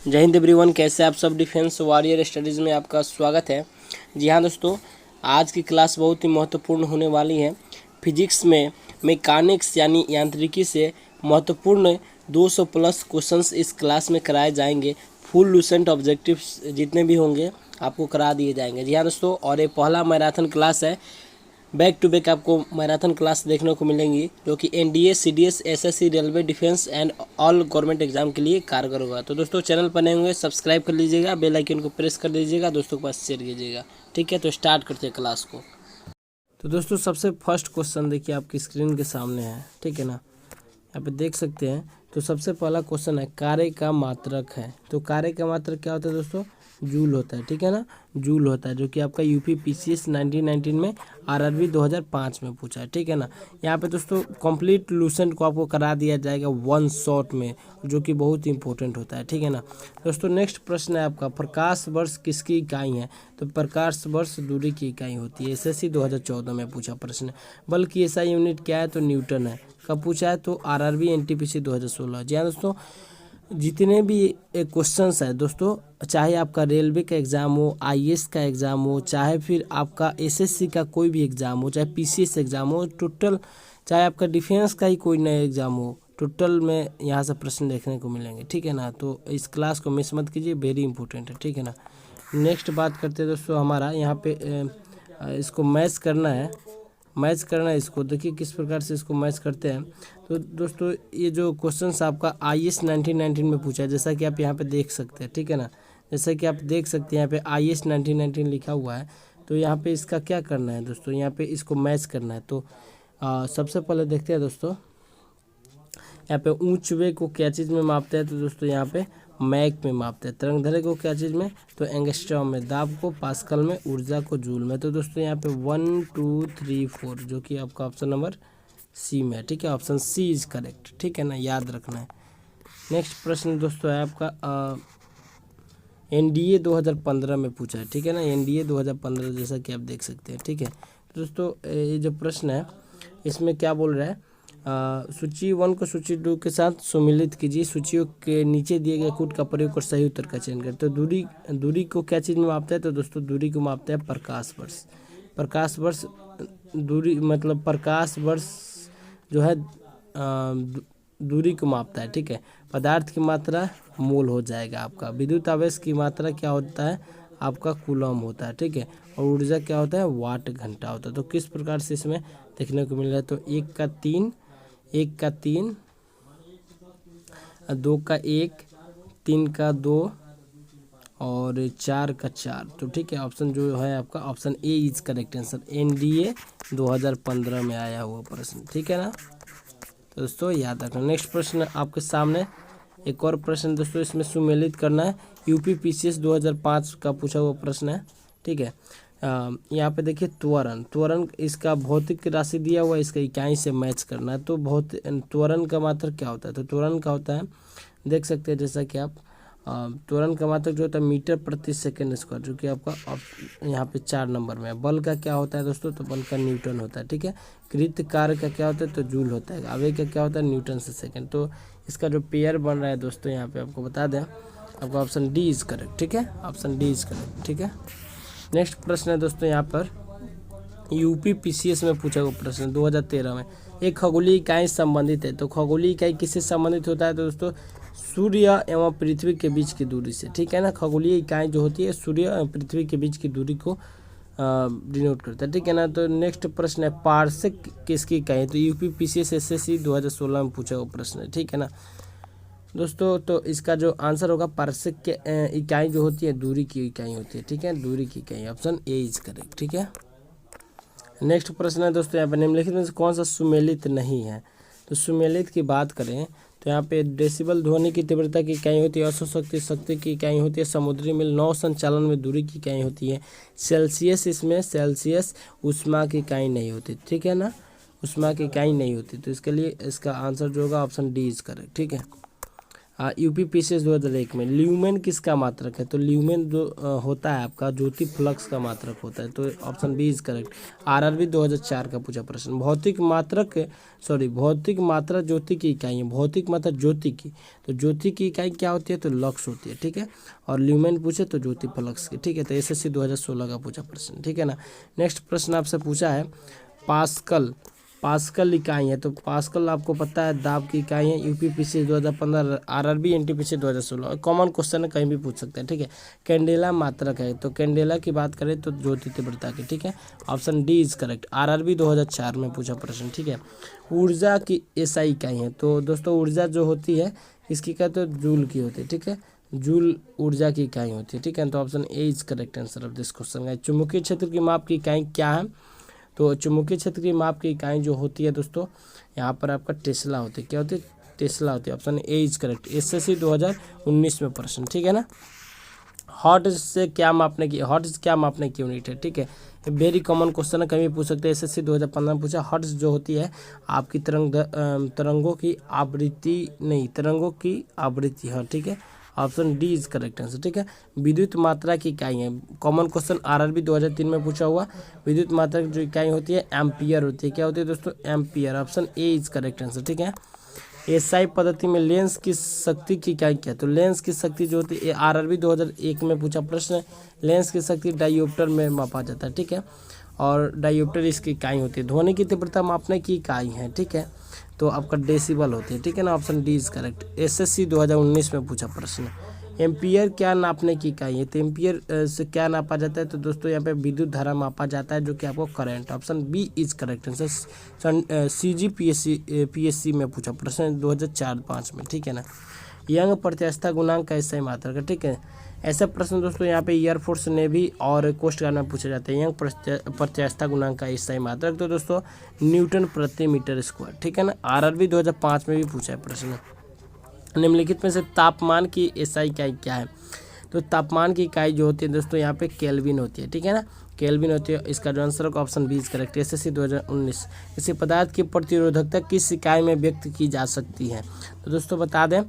जय हिंद एवरीवन, कैसे आप सब। डिफेंस वॉरियर स्टडीज़ में आपका स्वागत है। जी हाँ दोस्तों, आज की क्लास बहुत ही महत्वपूर्ण होने वाली है। फिजिक्स में मैकेनिक्स यानी यांत्रिकी से महत्वपूर्ण 200 प्लस क्वेश्चंस इस क्लास में कराए जाएंगे। फुल लूसेंट ऑब्जेक्टिव्स जितने भी होंगे आपको करा दिए जाएंगे। जी हाँ दोस्तों, और ये पहला मैराथन क्लास है। बैक टू बैक आपको मैराथन क्लास देखने को मिलेंगी जो कि NDA, CDS, SSC, railway, defence and all government exam के लिए कारगर होगा। तो दोस्तों चैनल पर नए होंगे सब्सक्राइब कर लीजिएगा, बेल आइकन को प्रेस कर दीजिएगा, दोस्तों के पास शेयर कीजिएगा। ठीक है, तो स्टार्ट करते हैं क्लास को। तो दोस्तों सबसे फर्स्ट क्वेश्चन देखिए आपकी स्क्रीन के सामने है, ठीक है ना, यहाँ पे देख सकते हैं। तो सबसे पहला क्वेश्चन है कार्य का मात्रक है। तो कार्य का मात्रक क्या होता है दोस्तों? जूल होता है, ठीक है ना, जूल होता है, जो कि आपका यूपी पीसीएस 1919 में, आरआरबी 2005 में पूछा है, ठीक है ना। यहाँ पे दोस्तों कंप्लीट लूसेंट को आपको करा दिया जाएगा वन शॉट में, जो कि बहुत इंपॉर्टेंट होता है, ठीक है ना। दोस्तों नेक्स्ट प्रश्न है आपका, प्रकाश वर्ष किसकी इकाई है? तो प्रकाश वर्ष दूरी की इकाई होती है। एसएससी 2014 में पूछा प्रश्न है। बल्कि ऐसा यूनिट क्या है? तो न्यूटन है। कब पूछा है? तो आरआरबी एनटीपीसी 2016। जी हाँ दोस्तों, जितने भी क्वेश्चंस है दोस्तों, चाहे आपका रेलवे का एग्ज़ाम हो, आईएएस का एग्ज़ाम हो, चाहे फिर आपका एसएससी का कोई भी एग्ज़ाम हो, चाहे पीसीएस एग्ज़ाम हो, टोटल चाहे आपका डिफेंस का ही कोई नया एग्ज़ाम हो, टोटल में यहाँ से प्रश्न देखने को मिलेंगे, ठीक है ना। तो इस क्लास को मिस मत कीजिए, वेरी इंपॉर्टेंट है, ठीक है ना। नेक्स्ट बात करते हैं दोस्तों, हमारा यहाँ पे इसको मैच करना है। मैच करना है इसको, देखिए किस प्रकार से इसको मैच करते हैं। तो दोस्तों ये जो क्वेश्चंस आपका आईएएस 1919 में पूछा है, जैसा कि आप यहाँ पे देख सकते हैं, ठीक है ना। जैसा कि आप देख सकते हैं यहाँ पे आईएएस 1919 लिखा हुआ है। तो यहाँ पे इसका क्या करना है दोस्तों? यहाँ पे इसको मैच करना है। तो सबसे पहले देखते हैं दोस्तों, यहाँ पे ऊंच वेग को क्या चीज़ में मापते हैं? तो दोस्तों यहाँ पे मैक में मापते हैं। तरंग दैर्घ्य को क्या चीज़ में? तो एंगस्ट्रॉम में। दाब को पास्कल में। ऊर्जा को जूल में। तो दोस्तों यहाँ पे 1 2 3 4 जो कि आपका ऑप्शन नंबर सी में है, ठीक है। ऑप्शन सी इज करेक्ट, ठीक है ना, याद रखना है। नेक्स्ट प्रश्न दोस्तों है आपका एनडीए 2015 में पूछा है, ठीक है ना। एनडीए 2015 जैसा कि आप देख सकते हैं, ठीक है। तो दोस्तों ये जो प्रश्न है इसमें क्या बोल रहा है, सूची 1 को सूची 2 के साथ सम्मिलित कीजिए। सूचियों के नीचे दिए गए कूट का प्रयोग कर सही उत्तर का चयन करें। तो दूरी को क्या चीज़ में मापता है? तो दोस्तों दूरी को मापता है प्रकाश वर्ष। प्रकाश वर्ष दूरी मतलब प्रकाश वर्ष जो है दूरी को मापता है, ठीक है। पदार्थ की मात्रा मोल हो जाएगा आपका। विद्युत आवेश की मात्रा क्या होता है? आपका कूलम होता है, ठीक है। और ऊर्जा क्या होता है? वाट घंटा होता है। तो किस प्रकार से इसमें देखने को मिल रहा है? तो 1 का 3, 1 का 3, 2 का 1, 3 का 2 और 4 का 4। तो ठीक है, ऑप्शन जो है आपका option A is correct answer. NDA 2015 में आया हुआ प्रश्न, ठीक है ना। तो दोस्तों याद रखना। नेक्स्ट प्रश्न आपके सामने एक और प्रश्न दोस्तों, इसमें सुमेलित करना है। यूपी पीसीएस 2005 का पूछा हुआ प्रश्न है, ठीक है। यहाँ पे देखिए त्वरण इसका भौतिक राशि दिया हुआ है, इसका इकाई से मैच करना है। तो त्वरण का मात्रक क्या होता है? तो त्वरण का होता है, देख सकते हैं जैसा कि आप त्वरण का मात्रक जो होता है मीटर प्रति सेकंड स्क्वायर, जो कि आपका यहाँ पे 4 नंबर में है। बल का क्या होता है दोस्तों? तो बल का न्यूटन होता है, ठीक है। कृत कार्य का क्या होता है? तो जूल होता है। आवेग का क्या होता है? न्यूटन से सेकंड। तो इसका जो पेयर बन रहा है दोस्तों, यहाँ पे आपको बता दें, आपका ऑप्शन डी इज करेक्ट, ठीक है। ऑप्शन डी इज करेक्ट, ठीक है। नेक्स्ट प्रश्न है दोस्तों, यहाँ पर यूपी पीसीएस में पूछा हुआ प्रश्न 2013 में, एक खगोलीय इकाई संबंधित है। तो खगोलीय इकाई किससे संबंधित होता है? तो दोस्तों सूर्य एवं पृथ्वी के बीच की दूरी से, ठीक है ना। खगोलीय इकाई जो होती है सूर्य एवं पृथ्वी के बीच की दूरी को डिनोट करता है, ठीक है ना। तो नेक्स्ट प्रश्न है पार्सेक किसकी इकाई है? तो यूपी पीसीएस एसएससी 2016 में पूछा हुआ प्रश्न है, ठीक है ना दोस्तों। तो इसका जो आंसर होगा पार्सेक के इकाई जो होती है दूरी की इकाई होती है, ठीक है, दूरी की इकाई। ऑप्शन ए इज करेक्ट, ठीक है। नेक्स्ट प्रश्न है दोस्तों, यहाँ पर निम्नलिखित में से कौन सा सुमेलित नहीं है? तो सुमेलित की बात करें तो यहाँ पे डेसिबल ध्वनि की तीव्रता की इकाई होती है। औसत शक्ति शक्ति की इकाई होती है। समुद्री मील नौ संचालन में दूरी की इकाई होती है। सेल्सियस, इसमें सेल्सियस ऊष्मा की इकाई नहीं होती, ठीक है ना, ऊष्मा की इकाई नहीं होती। तो इसके लिए इसका आंसर जो होगा ऑप्शन डी इज करेक्ट, ठीक है। यूपीपीसीएस 2001 में। ल्यूमेन किसका मात्रक है? तो ल्यूमेन जो होता है आपका ज्योति फ्लक्स का मात्रक होता है, तो option B is correct. RRB 2004 का पूछा प्रश्न। भौतिक मात्रा ज्योति की इकाई है, भौतिक मात्रा ज्योति की, तो ज्योति की इकाई क्या होती है? तो लक्स होती है, ठीक है। और ल्यूमेन पूछे तो ज्योति फ्लक्स की, ठीक है। तो एसएससी 2016 का पूछा प्रश्न, ठीक है ना। नेक्स्ट प्रश्न आपसे पूछा है पास्कल इकाई है, तो पास्कल आपको पता है दाब की इकाई है। UPPC 2015, RRB NTPC 2016, common question है, कहीं भी पूछ सकते हैं, ठीक है। कैंडेला मात्रक है, तो कैंडेला की बात करें तो ज्योति तीव्रता की, ठीक है। Option D is correct. RRB 2004 में पूछा प्रश्न, ठीक है। ऊर्जा की एसआई इकाई है, तो दोस्तों ऊर्जा जो होती है इसकी कहते हैं जूल की होती है, ठीक है। जूल ऊर्जा की इकाई होती है, ठीक है। तो option A is correct answer of this question है। चुंबकीय क्षेत्र की माप की इकाई क्या है? तो चुंबकीय क्षेत्र की माप की इकाई जो होती है दोस्तों, यहाँ पर आपका टेस्ला होती है। क्या होती है? टेस्ला होती है। Option A is correct. SSC 2019 में प्रश्न, ठीक है ना। हर्ट्ज क्या मापने की यूनिट है, ठीक है। वेरी कॉमन क्वेश्चन है, कहीं भी पूछ सकते हैं। एसएससी 2015 में पूछा। हर्ट्ज जो होती है आपकी तरंगों की आवृत्ति है, ठीक है। Option D is correct answer, ठीक है। विद्युत मात्रा की इकाई है, कॉमन क्वेश्चन आरआरबी 2003 में पूछा हुआ। विद्युत मात्रा की जो इकाई होती है एम्पियर होती है। क्या होती है दोस्तों? Ampere. Option A is correct answer, ठीक है। एसआई पद्धति में लेंस की शक्ति की इकाई क्या है? तो लेंस की शक्ति जो होती है आरआरबी 2001 में पूछा प्रश्न। लेंस की शक्ति डायोप्टर में मापा जाता है, ठीक है। और डायोप्टर इसकी इकाई होती है। ध्वनि की तीव्रता मापने की इकाई है, ठीक है। तो आपका डेसिबल होती है, ठीक है ना। Option D is correct. SSC 2019 में पूछा प्रश्न। एम्पियर क्या नापने की इकाई है? तो एम्पियर से क्या नापा जाता है? तो दोस्तों यहाँ पे विद्युत धारा मापा जाता है, जो कि आपको current. Option B is correct answer. PSC में पूछा प्रश्न 2004-05 में, ठीक है ना। यंग प्रत्यास्थता गुणांक का एसआई मात्रक है, ठीक है। ऐसा प्रश्न दोस्तों यहाँ पे एयरफोर्स नेवी और कोस्ट गार्ड में पूछा जाता है। यंग प्रत्यास्थता गुणांक का एसआई मात्रक तो दोस्तों न्यूटन प्रति मीटर स्क्वायर, ठीक है ना। आरआरबी 2005 में भी पूछा है प्रश्न। निम्नलिखित में से तापमान की एसआई इकाई क्या है? तो तापमान की इकाई जो होती है दोस्तों यहाँ पे केल्विन होती है, ठीक है ना। केल्विन होती है। इसका जो आंसर होगा option B is correct. SSC 2019। किसी पदार्थ की प्रतिरोधकता किस इकाई में व्यक्त की जा सकती है? तो दोस्तों बता दें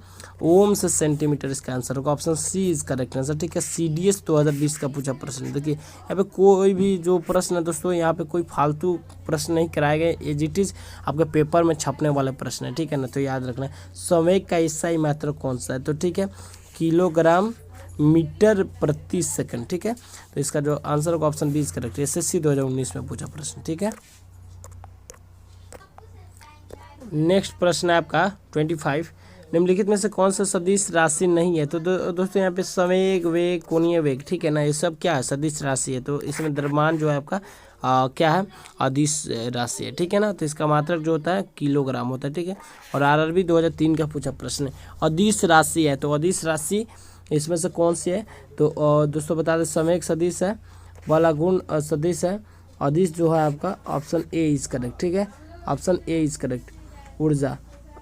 ओम से सेंटीमीटर इसका आंसर होगा। Option C is correct answer, ठीक है। सीडीएस 2020 का पूछा प्रश्न। देखिए यहाँ पे कोई भी जो प्रश्न है दोस्तों, यहाँ पे कोई फालतू प्रश्न नहीं कराए गए, एज इट इज आपके पेपर में छपने वाले प्रश्न है, ठीक है ना। तो याद रखना है संवेग का एसआई मात्रक कौन सा है? तो ठीक है किलोग्राम मीटर प्रति सेकंड, ठीक है। तो इसका जो आंसर होगा option B is correct. SSC 2019 में पूछा प्रश्न, ठीक है। नेक्स्ट प्रश्न है आपका 25। निम्नलिखित में से कौन सा सदिश राशि नहीं है? तो दोस्तों यहाँ पे संवेग, वेग, कोणीय वेग, ठीक है ना, ये सब क्या है? सदिश राशि है। तो इसमें द्रव्यमान जो है आपका क्या है? अदिश राशि है, ठीक है ना। तो इसका मात्रक जो होता है किलोग्राम होता है, ठीक है। और आरआरबी 2003 का पूछा प्रश्न है। अदिश राशि है, तो अदिश राशि इसमें से कौन सी है? तो दोस्तों बता दें संवेग सदिश है, वाला गुण सदिश है, अदिश जो है आपका ऑप्शन ए इज करेक्ट, ठीक है। Option A is correct. ऊर्जा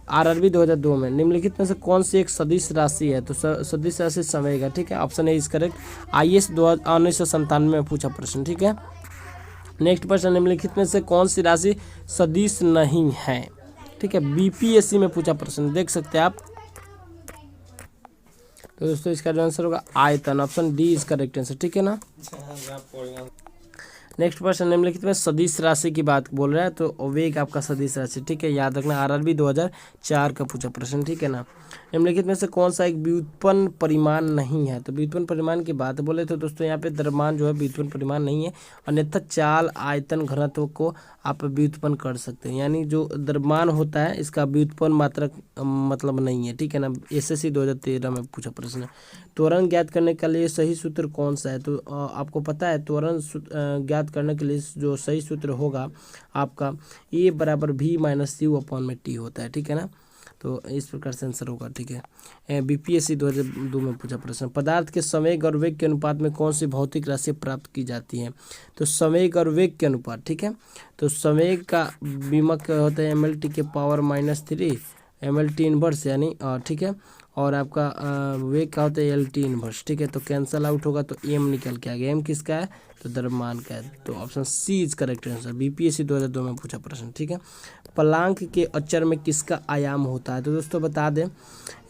आरआरबी 2002 में निम्नलिखित में से कौन सी एक सदिश राशि है? तो सदिश राशि संवेग है, ठीक है। Option A is correct. IAS 1997 में पूछा प्रश्न, ठीक है। नेक्स्ट प्रश्न निम्नलिखित में से कौन सी राशि सदिश नहीं है? ठीक है, बीपीएससी में पूछा प्रश्न, देख सकते हैं आप। तो दोस्तों इसका जो आंसर होगा आयतन, option D is correct answer, ठीक है ना। नेक्स्ट प्रश्न निम्नलिखित में सदिश राशि की बात बोल रहा है, तो वेग आपका सदिश राशि, ठीक है, याद रखना। आरआरबी 2004 का पूछा प्रश्न, ठीक है ना। निम्नलिखित में से कौन सा एक व्युत्पन्न परिमाण नहीं है? तो व्युत्पन्न परिमाण की बात बोले तो दोस्तों यहाँ पे द्रव्यमान जो है व्युत्पन्न परिमाण नहीं है, अन्यथा चाल, आयतन, घनत्व को आप व्युत्पन्न कर सकते हैं। यानी जो द्रव्यमान होता है इसका व्युत्पन्न मात्रक मतलब नहीं है, ठीक है ना। एसएससी 2013 में पूछा प्रश्न। त्वरण ज्ञात करने के लिए सही सूत्र कौन सा है? तो आपको पता है त्वरण ज्ञात करने के लिए जो सही सूत्र होगा आपका ए बराबर v माइनस यू अपॉन में टी होता है, ठीक है ना। तो इस प्रकार से आंसर होगा, ठीक है। बीपीएससी 2002 में पूछा प्रश्न। पदार्थ के संवेग और वेग के अनुपात में कौन सी भौतिक राशि प्राप्त की जाती है? तो संवेग और वेग के अनुपात, ठीक है। तो संवेग का बीमक होता है mLT के पावर -3 mLT इनवर्स यानी, ठीक है। और आपका वेग क्या होता है LT इनवर्स, ठीक है। तो कैंसल आउट होगा तो m निकल के आ गया। m किसका है? तो द्रव्यमान का है। तो option C is correct answer. BPSC 2002 में पूछा प्रश्न, ठीक है। प्लांक के अचर में किसका आयाम होता है? तो दोस्तों बता दें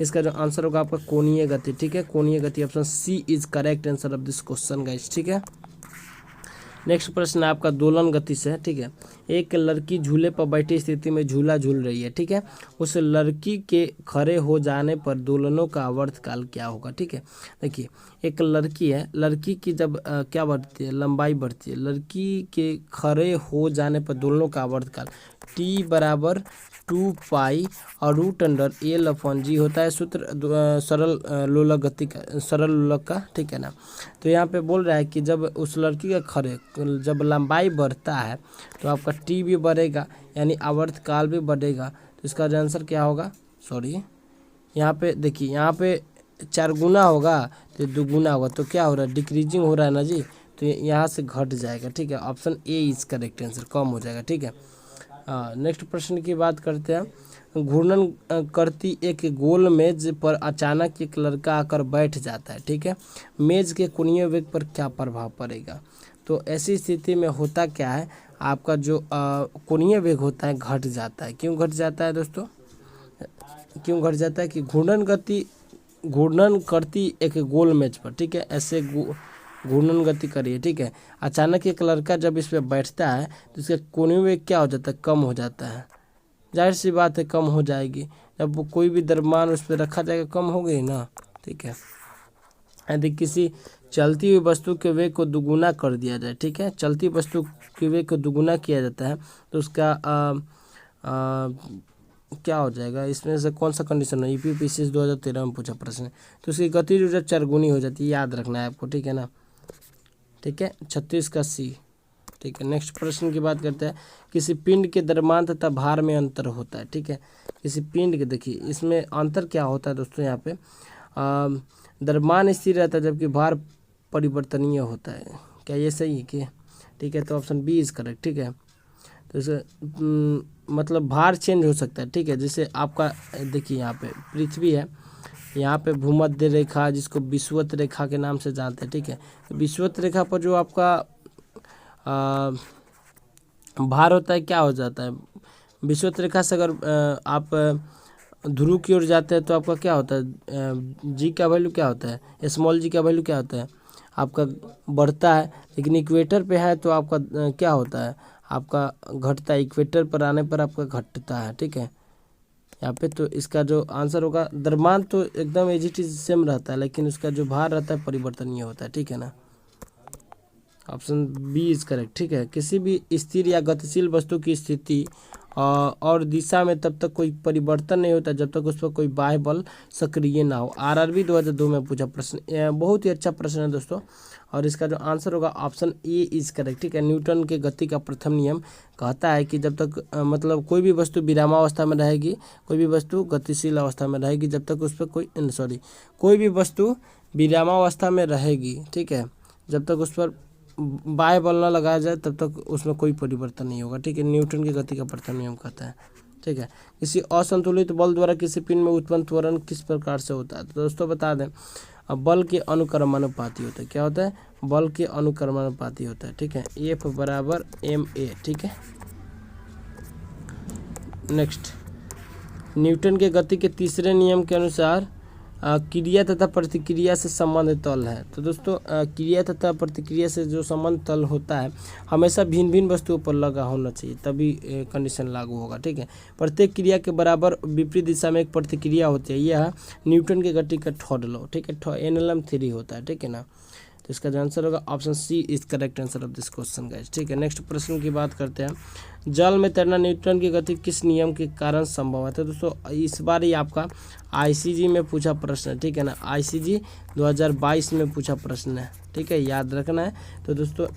इसका जो आंसर होगा आपका कोणीय गति, ठीक है। कोणीय गति, option C is correct answer of this question guys, ठीक है। नेक्स्ट प्रश्न है आपका दोलन गति से, ठीक है। एक लड़की झूले पर बैठी स्थिति में झूला झूल रही है, ठीक है। उस लड़की के खड़े हो जाने पर दोलनों का आवर्तकाल क्या होगा, ठीक है। देखिए एक लड़की है, लड़की की जब क्या बढ़ती है, लंबाई बढ़ती है, लड़की के खड़े हो जाने पर दोलनों का आवर्तकाल T बराबर 2 पाई और √L/G होता है सूत्र सरल लोलक गति का, सरल लोलक का, ठीक है ना। तो यहाँ पे बोल रहा है कि जब उस लड़की का खड़े जब लंबाई बढ़ता है तो आपका T भी बढ़ेगा, यानी आवर्तकाल भी बढ़ेगा। तो इसका आंसर क्या होगा? सॉरी यहाँ पे देखिए, यहाँ पे 4 गुना होगा तो 2 गुना होगा, तो क्या हो रहा है? डिक्रीजिंग हो रहा है ना जी, तो यहाँ से घट जाएगा, ठीक है। Option A is correct answer, कम हो जाएगा, ठीक है। नेक्स्ट प्रश्न की बात करते हैं। घूर्णन करती एक गोल मेज पर अचानक एक लड़का आकर बैठ जाता है, ठीक है। मेज के कोणीय वेग पर क्या प्रभाव पड़ेगा? तो ऐसी स्थिति में होता क्या है, आपका जो कोणीय वेग होता है घट जाता है। क्यों घट जाता है दोस्तों? क्यों घट जाता है कि घूर्णन करती एक गोल मेज पर, ठीक है, ऐसे घूर्णन गति करिए, ठीक है। अचानक एक लड़का जब इस पर बैठता है तो इसका कोणीय वेग क्या हो जाता है? कम हो जाता है। जाहिर सी बात है कम हो जाएगी, जब कोई भी द्रव्यमान उस पर रखा जाएगा कम हो गई ना, ठीक है। यदि किसी चलती हुई वस्तु के वेग को दुगुना कर दिया जाए, ठीक है, चलती वस्तु के वेग को दुगुना किया जाता है तो उसका क्या हो जाएगा? इसमें से कौन सा कंडीशन है? UPSC 2013 में पूछा प्रश्न है। तो उसकी गतिज ऊर्जा 4 गुनी हो जाती है, याद रखना है आपको, ठीक है ना, ठीक है। 36 का C, ठीक है। नेक्स्ट प्रश्न की बात करते हैं। किसी पिंड के द्रव्यमान तथा भार में अंतर होता है, ठीक है। किसी पिंड के, देखिए इसमें अंतर क्या होता है दोस्तों, यहाँ पे द्रव्यमान स्थिर रहता है जबकि भार परिवर्तनीय होता है। क्या ये सही है कि? ठीक है, तो ऑप्शन बी इज करेक्ट, ठीक है। तो इसे मतलब भार चेंज हो सकता है, ठीक है। जैसे आपका देखिए यहाँ पे पृथ्वी है, यहाँ पे भूमध्य रेखा जिसको विषुवत रेखा के नाम से जानते हैं, ठीक है। तो विषुवत रेखा पर जो आपका भार होता है क्या हो जाता है? विषुवत रेखा से अगर आप ध्रुव की ओर जाते हैं तो आपका क्या होता है? जी का वैल्यू क्या होता है? स्मॉल जी का वैल्यू क्या होता है? आपका बढ़ता है। लेकिन इक्वेटर पे है तो आपका क्या होता है? आपका घटता है। इक्वेटर पर आने पर आपका घटता है, ठीक है। यहाँ पे तो इसका जो आंसर होगा, द्रव्यमान तो एकदम एज इट इज सेम रहता है, लेकिन उसका जो भार रहता है परिवर्तनीय होता है, ठीक है ना। ऑप्शन बी इज करेक्ट, ठीक है। किसी भी स्थिर या गतिशील वस्तु की स्थिति और दिशा में तब तक कोई परिवर्तन नहीं होता जब तक उस पर कोई बाह्य बल सक्रिय ना हो। RRB 2002 में पूछा प्रश्न, बहुत ही अच्छा प्रश्न है दोस्तों। और इसका जो आंसर होगा ऑप्शन ए इज करेक्ट, ठीक है। न्यूटन के गति का प्रथम नियम कहता है कि जब तक मतलब कोई भी वस्तु विरामावस्था में रहेगी, कोई भी वस्तु गतिशील अवस्था में रहेगी जब तक उस पर कोई भी वस्तु विरामावस्था में रहेगी, ठीक है, जब तक उस पर बाह्य बल न लगाया जाए तब तक उसमें कोई परिवर्तन नहीं होगा, ठीक है। न्यूटन की गति का प्रथम नियम कहता है, ठीक है। किसी असंतुलित बल द्वारा किसी पिंड में उत्पन्न त्वरण किस प्रकार से होता है? तो दोस्तों बता दें, अब बल के अनुक्रमानुपाती होता है। क्या होता है? बल के अनुक्रमानुपाती होता है, ठीक है। F बराबर ma, ठीक है। नेक्स्ट, न्यूटन के गति के तीसरे नियम के अनुसार क्रिया तथा प्रतिक्रिया से संबंध तल है। तो दोस्तों क्रिया तथा प्रतिक्रिया से जो संबंध तल होता है हमेशा भिन्न भिन्न वस्तुओं पर लगा होना चाहिए, तभी कंडीशन लागू होगा, ठीक है। प्रत्येक क्रिया के बराबर विपरीत दिशा में एक प्रतिक्रिया होती है, यह न्यूटन के गति का थर्ड लॉ, ठीक है। NLM 3 होता है, ठीक है ना। तो इसका जो आंसर होगा option C is correct answer of this question guys, ठीक है। नेक्स्ट प्रश्न की बात करते हैं। जल में तैरना न्यूटन की गति किस नियम के कारण संभव है? तो दोस्तों इस बार ही आपका ICG में पूछा प्रश्न है, ठीक है ना। ICG 2022 में पूछा प्रश्न है, ठीक है, याद रखना है। तो दोस्तों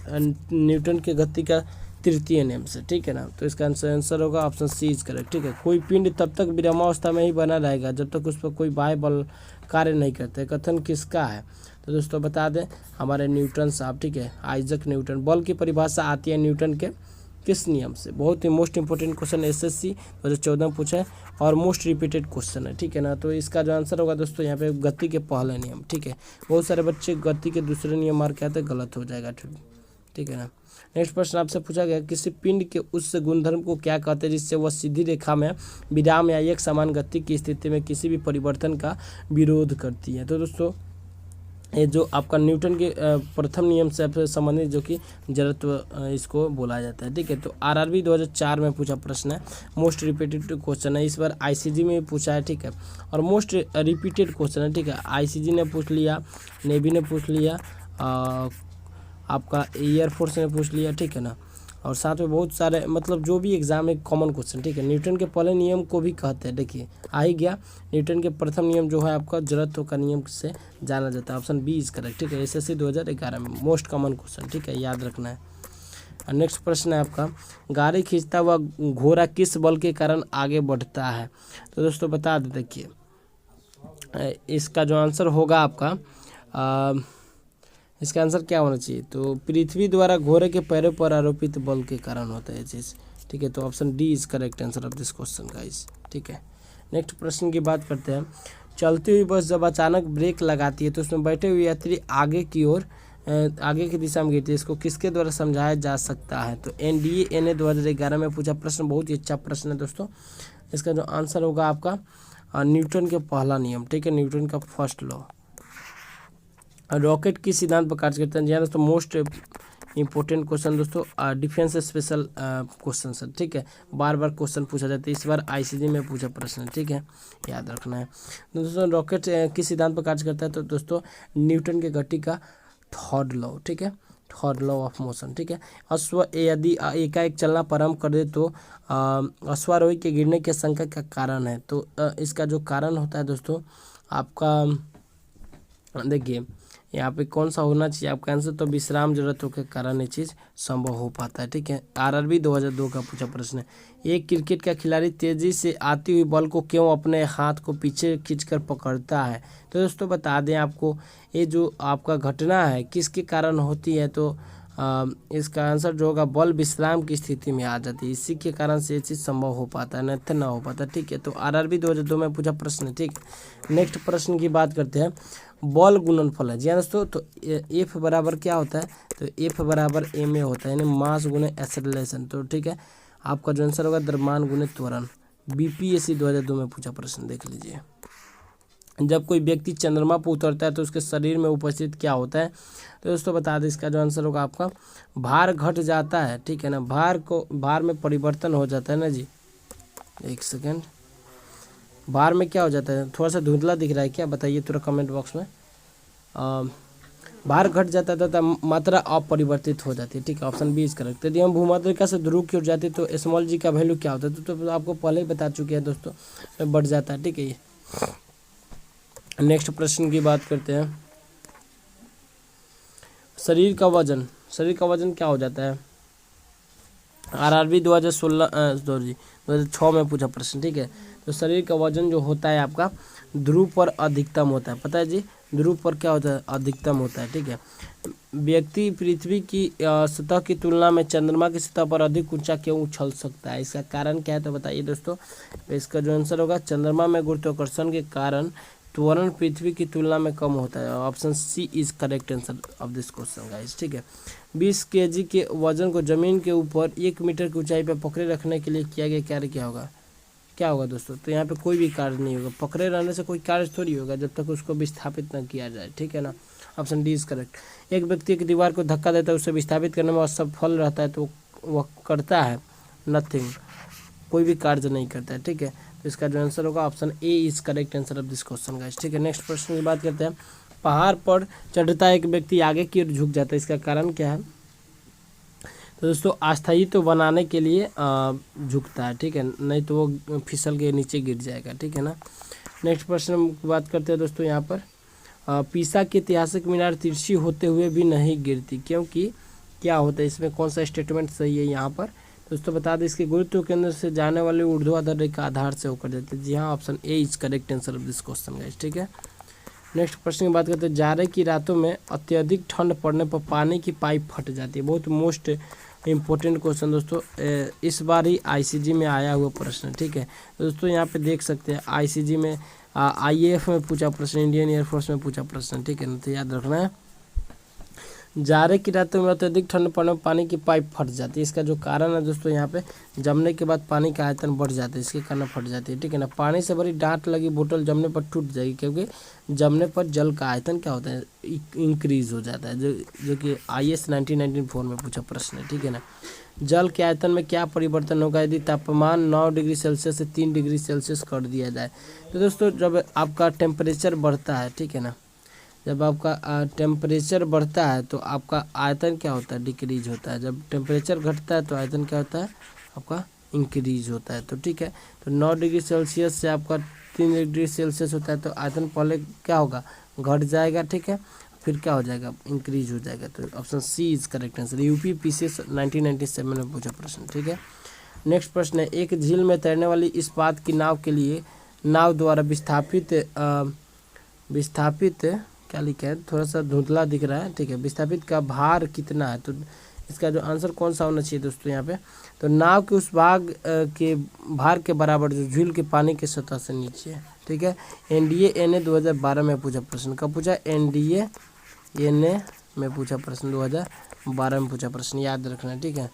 न्यूटन की गति का तृतीय नियम से, ठीक है ना। तो इसका आंसर होगा ऑप्शन सी इज करेक्ट, ठीक है। कोई पिंड तब तक विरामावस्था में ही बना रहेगा जब तक उस पर कोई बाह्य बल कार्य नहीं करते। कथन किसका है? तो दोस्तों बता दें, हमारे न्यूटन साहब, ठीक है, आइजक न्यूटन। बल की परिभाषा आती है न्यूटन के किस नियम से? बहुत ही मोस्ट इंपॉर्टेंट क्वेश्चन एसएससी 2014 में पूछा है और मोस्ट रिपीटेड क्वेश्चन है, ठीक है ना। तो इसका जो आंसर होगा दोस्तों यहाँ पे गति के पहला नियम, ठीक है। बहुत सारे बच्चे गति के दूसरे नियम मार के आते, गलत हो जाएगा, ठीक है ना। नेक्स्ट प्रश्न आपसे पूछा गया किसी पिंड के उस गुणधर्म को क्या कहते हैं जिससे वह सीधी रेखा में विराम या एक समान गति की स्थिति में किसी भी परिवर्तन का विरोध करती है? तो दोस्तों ये जो आपका न्यूटन के प्रथम नियम से संबंधित जो कि जड़त्व इसको बोला जाता है, ठीक है। तो आरआरबी 2004 में पूछा प्रश्न है, मोस्ट रिपीटेड क्वेश्चन है, इस बार आईसीजी में पूछा है, ठीक है। और मोस्ट रिपीटेड क्वेश्चन है, ठीक है। आईसीजी ने पूछ लिया, नेवी ने पूछ लिया, आपका एयरफोर्स ने पूछ लिया, ठीक है ना। और साथ में बहुत सारे मतलब जो भी एग्जाम है कॉमन क्वेश्चन, ठीक है। न्यूटन के पहले नियम को भी कहते हैं, देखिए आ ही गया। न्यूटन के प्रथम नियम जो है आपका जड़त्व का नियम से जाना जाता है, ऑप्शन बी इज करेक्ट, ठीक है। एसएससी 2011 में मोस्ट कॉमन क्वेश्चन, ठीक है, याद रखना है। और नेक्स्ट प्रश्न है आपका गाड़ी खींचता हुआ घोड़ा किस बल के कारण आगे बढ़ता है? तो दोस्तों बता दें, देखिए इसका जो आंसर होगा आपका इसका आंसर क्या होना चाहिए? तो पृथ्वी द्वारा घोड़े के पैरों पर आरोपित बल के कारण होता है ये चीज़, ठीक है। तो option D is correct answer of this question guys, ठीक है। नेक्स्ट प्रश्न की बात करते हैं। चलती हुई बस जब अचानक ब्रेक लगाती है तो उसमें बैठे हुए यात्री आगे की ओर आगे की दिशा में गिरती है, इसको किसके द्वारा समझाया जा सकता है? तो NDA 2011 में पूछा प्रश्न, बहुत ही अच्छा प्रश्न है दोस्तों। इसका जो आंसर होगा आपका न्यूटन के पहला नियम, ठीक है, न्यूटन का फर्स्ट लॉ। रॉकेट किस सिद्धांत पर कार्य करते हैं? जी हाँ दोस्तों, मोस्ट इंपॉर्टेंट क्वेश्चन दोस्तों, डिफेंस स्पेशल क्वेश्चन है, ठीक है। बार बार क्वेश्चन पूछा जाता है, इस बार आईसीजी में पूछा प्रश्न, ठीक है, याद रखना है। तो दोस्तों रॉकेट किस सिद्धांत पर कार्य करता है? तो दोस्तों न्यूटन के गति का थर्ड लॉ, ठीक है, थर्ड लॉ ऑफ मोशन, ठीक है। अश्व यदि एकाएक चलना प्रारंभ कर दे तो अश्वारोही के गिरने की आशंका का कारण है? तो इसका जो कारण होता है दोस्तों आपका देखिए यहाँ पे कौन सा होना चाहिए आपका आंसर? तो विश्राम जरूरतों के कारण ये चीज़ संभव हो पाता है, ठीक है। आरआरबी 2002 का पूछा प्रश्न है, एक क्रिकेट का खिलाड़ी तेजी से आती हुई बॉल को क्यों अपने हाथ को पीछे खींचकर पकड़ता है? तो दोस्तों बता दें आपको, ये जो आपका घटना है किसके कारण होती है? तो इसका आंसर जो होगा बॉल विश्राम की स्थिति में आ जाती है, इसी के कारण से ये चीज़ संभव हो पाता है, नहीं ना हो पाता, ठीक है। तो आरआरबी 2002 में पूछा प्रश्न है, ठीक। नेक्स्ट प्रश्न की बात करते हैं, बॉल गुणनफल है जी हाँ दोस्तों। तो एफ बराबर क्या होता है? तो एफ बराबर एम ए होता है, यानी मास गुणे एक्सेलरेशन, तो ठीक है। आपका जो आंसर होगा द्रव्यमान गुणे त्वरण। बीपीएससी 2002 में पूछा प्रश्न, देख लीजिए। जब कोई व्यक्ति चंद्रमा पर उतरता है तो उसके शरीर में उपस्थित क्या होता है? तो दोस्तों बता दें, इसका जो आंसर होगा आपका भार घट जाता है, ठीक है ना। भार में परिवर्तन हो जाता है ना जी। एक सेकेंड, भार में क्या हो जाता है? थोड़ा सा धुंधला दिख रहा है क्या, बताइए थोड़ा कमेंट बॉक्स में। भार घट जाता है तथा मात्रा अपरिवर्तित हो जाती है, ठीक है, ऑप्शन बी इज करेक्ट। यदि हम भूमध्यरेखा से ध्रुव की ओर जाते तो स्मॉल जी का वैल्यू क्या होता है? तो आपको पहले ही बता चुके हैं दोस्तों, बढ़ जाता है, ठीक है। ये नेक्स्ट प्रश्न की बात करते हैं, शरीर का वजन क्या हो जाता है? आरआरबी 2006 में पूछा प्रश्न, ठीक है। तो शरीर का वजन जो होता है आपका ध्रुव पर अधिकतम होता है, पता है जी, ध्रुव पर क्या होता है? अधिकतम होता है, ठीक है। व्यक्ति पृथ्वी की सतह की तुलना में चंद्रमा की सतह पर अधिक ऊंचा क्यों उछल सकता है? इसका कारण क्या है? तो बताइए दोस्तों। इसका जो आंसर होगा चंद्रमा में गुरुत्वाकर्षण के कारण त्वरण पृथ्वी की तुलना में कम होता है, option C is correct answer of this question guys, ठीक है। 20 केजी के वजन को जमीन के ऊपर 1 मीटर की ऊंचाई पर पकड़े रखने के लिए किया गया कार्य क्या होगा दोस्तों? तो यहाँ पे कोई भी कार्य नहीं होगा, पकड़े रहने से कोई कार्य थोड़ी होगा जब तक उसको विस्थापित न किया जाए, ठीक है ना। Option D is correct. एक व्यक्ति एक दीवार को धक्का देता है, उसे विस्थापित करने में असफल रहता है तो वह करता है नथिंग, कोई भी कार्य नहीं करता है, ठीक है। तो इसका जो आंसर होगा option A is correct answer of this question guys, ठीक है। नेक्स्ट प्रश्न की बात करते हैं, पहाड़ पर चढ़ता एक व्यक्ति आगे की ओर झुक जाता है, इसका कारण क्या है? तो दोस्तों अस्थायित्व तो बनाने के लिए झुकता है, ठीक है, नहीं तो वो फिसल के नीचे गिर जाएगा, ठीक है ना। नेक्स्ट प्रश्न की बात करते हैं दोस्तों, यहाँ पर पीसा की ऐतिहासिक मीनार तिरछी होते हुए भी नहीं गिरती, क्योंकि क्या होता है इसमें, कौन सा स्टेटमेंट सही है यहाँ पर? दोस्तों बता दें, इसके गुरुत्व केंद्र से जाने वाले ऊर्ध्वाधर रेखा आधार से होकर जाती है, जी हाँ, option A is correct answer of this question guys, ठीक है। नेक्स्ट प्रश्न की बात करते हैं, जाड़े की रातों में अत्यधिक ठंड पड़ने पर पानी की पाइप फट जाती है, बहुत मोस्ट इम्पोर्टेंट क्वेश्चन दोस्तों, इस बार ही आईसीजी में आया हुआ प्रश्न, ठीक है। दोस्तों यहाँ पे देख सकते हैं आईसीजी में आईएएफ में पूछा प्रश्न, इंडियन एयरफोर्स में पूछा प्रश्न, ठीक है ना, तो याद रखना है। जाड़े की रातों में अत्यधिक ठंड पड़ने पर पानी की पाइप फट जाती है। इसका जो कारण है दोस्तों, यहाँ पे जमने के बाद पानी का आयतन बढ़ जाता है, इसके कारण फट जाती है, ठीक है ना। पानी से भरी डांट लगी बोतल जमने पर टूट जाएगी, क्योंकि जमने पर जल का आयतन क्या होता है, इंक्रीज हो जाता है, जो कि IAS 1994 में पूछा प्रश्न है, ठीक है ना। जल के आयतन में क्या परिवर्तन होगा यदि तापमान 9 डिग्री सेल्सियस से 3 डिग्री सेल्सियस कर दिया जाए। तो दोस्तों जब आपका टेम्परेचर बढ़ता है, ठीक है ना, जब आपका टेम्परेचर बढ़ता है तो आपका आयतन क्या होता है, डिक्रीज होता है। जब टेम्परेचर घटता है तो आयतन क्या होता है, आपका इंक्रीज होता है। तो ठीक है, तो 9 डिग्री सेल्सियस से आपका 3 डिग्री सेल्सियस होता है, तो आयतन पहले क्या होगा, घट जाएगा, ठीक है, फिर क्या हो जाएगा, इंक्रीज हो जाएगा। तो option C is correct answer. UPPCS 1997 में पूछा प्रश्न, ठीक है। नेक्स्ट प्रश्न है, एक झील में तैरने वाली इस्पात की नाव के लिए नाव द्वारा विस्थापित क्या लिखा है, थोड़ा सा धुंधला दिख रहा है, ठीक है, विस्थापित का भार कितना है। तो इसका जो आंसर कौन सा होना चाहिए दोस्तों यहाँ पे, तो नाव के उस भाग के भार के बराबर जो झील के पानी की सतह से नीचे है, ठीक है। NDA-NA 2012 में पूछा प्रश्न, कब पूछा, NDA-NA में पूछा प्रश्न, 2012 में पूछा प्रश्न, याद रखना, ठीक है।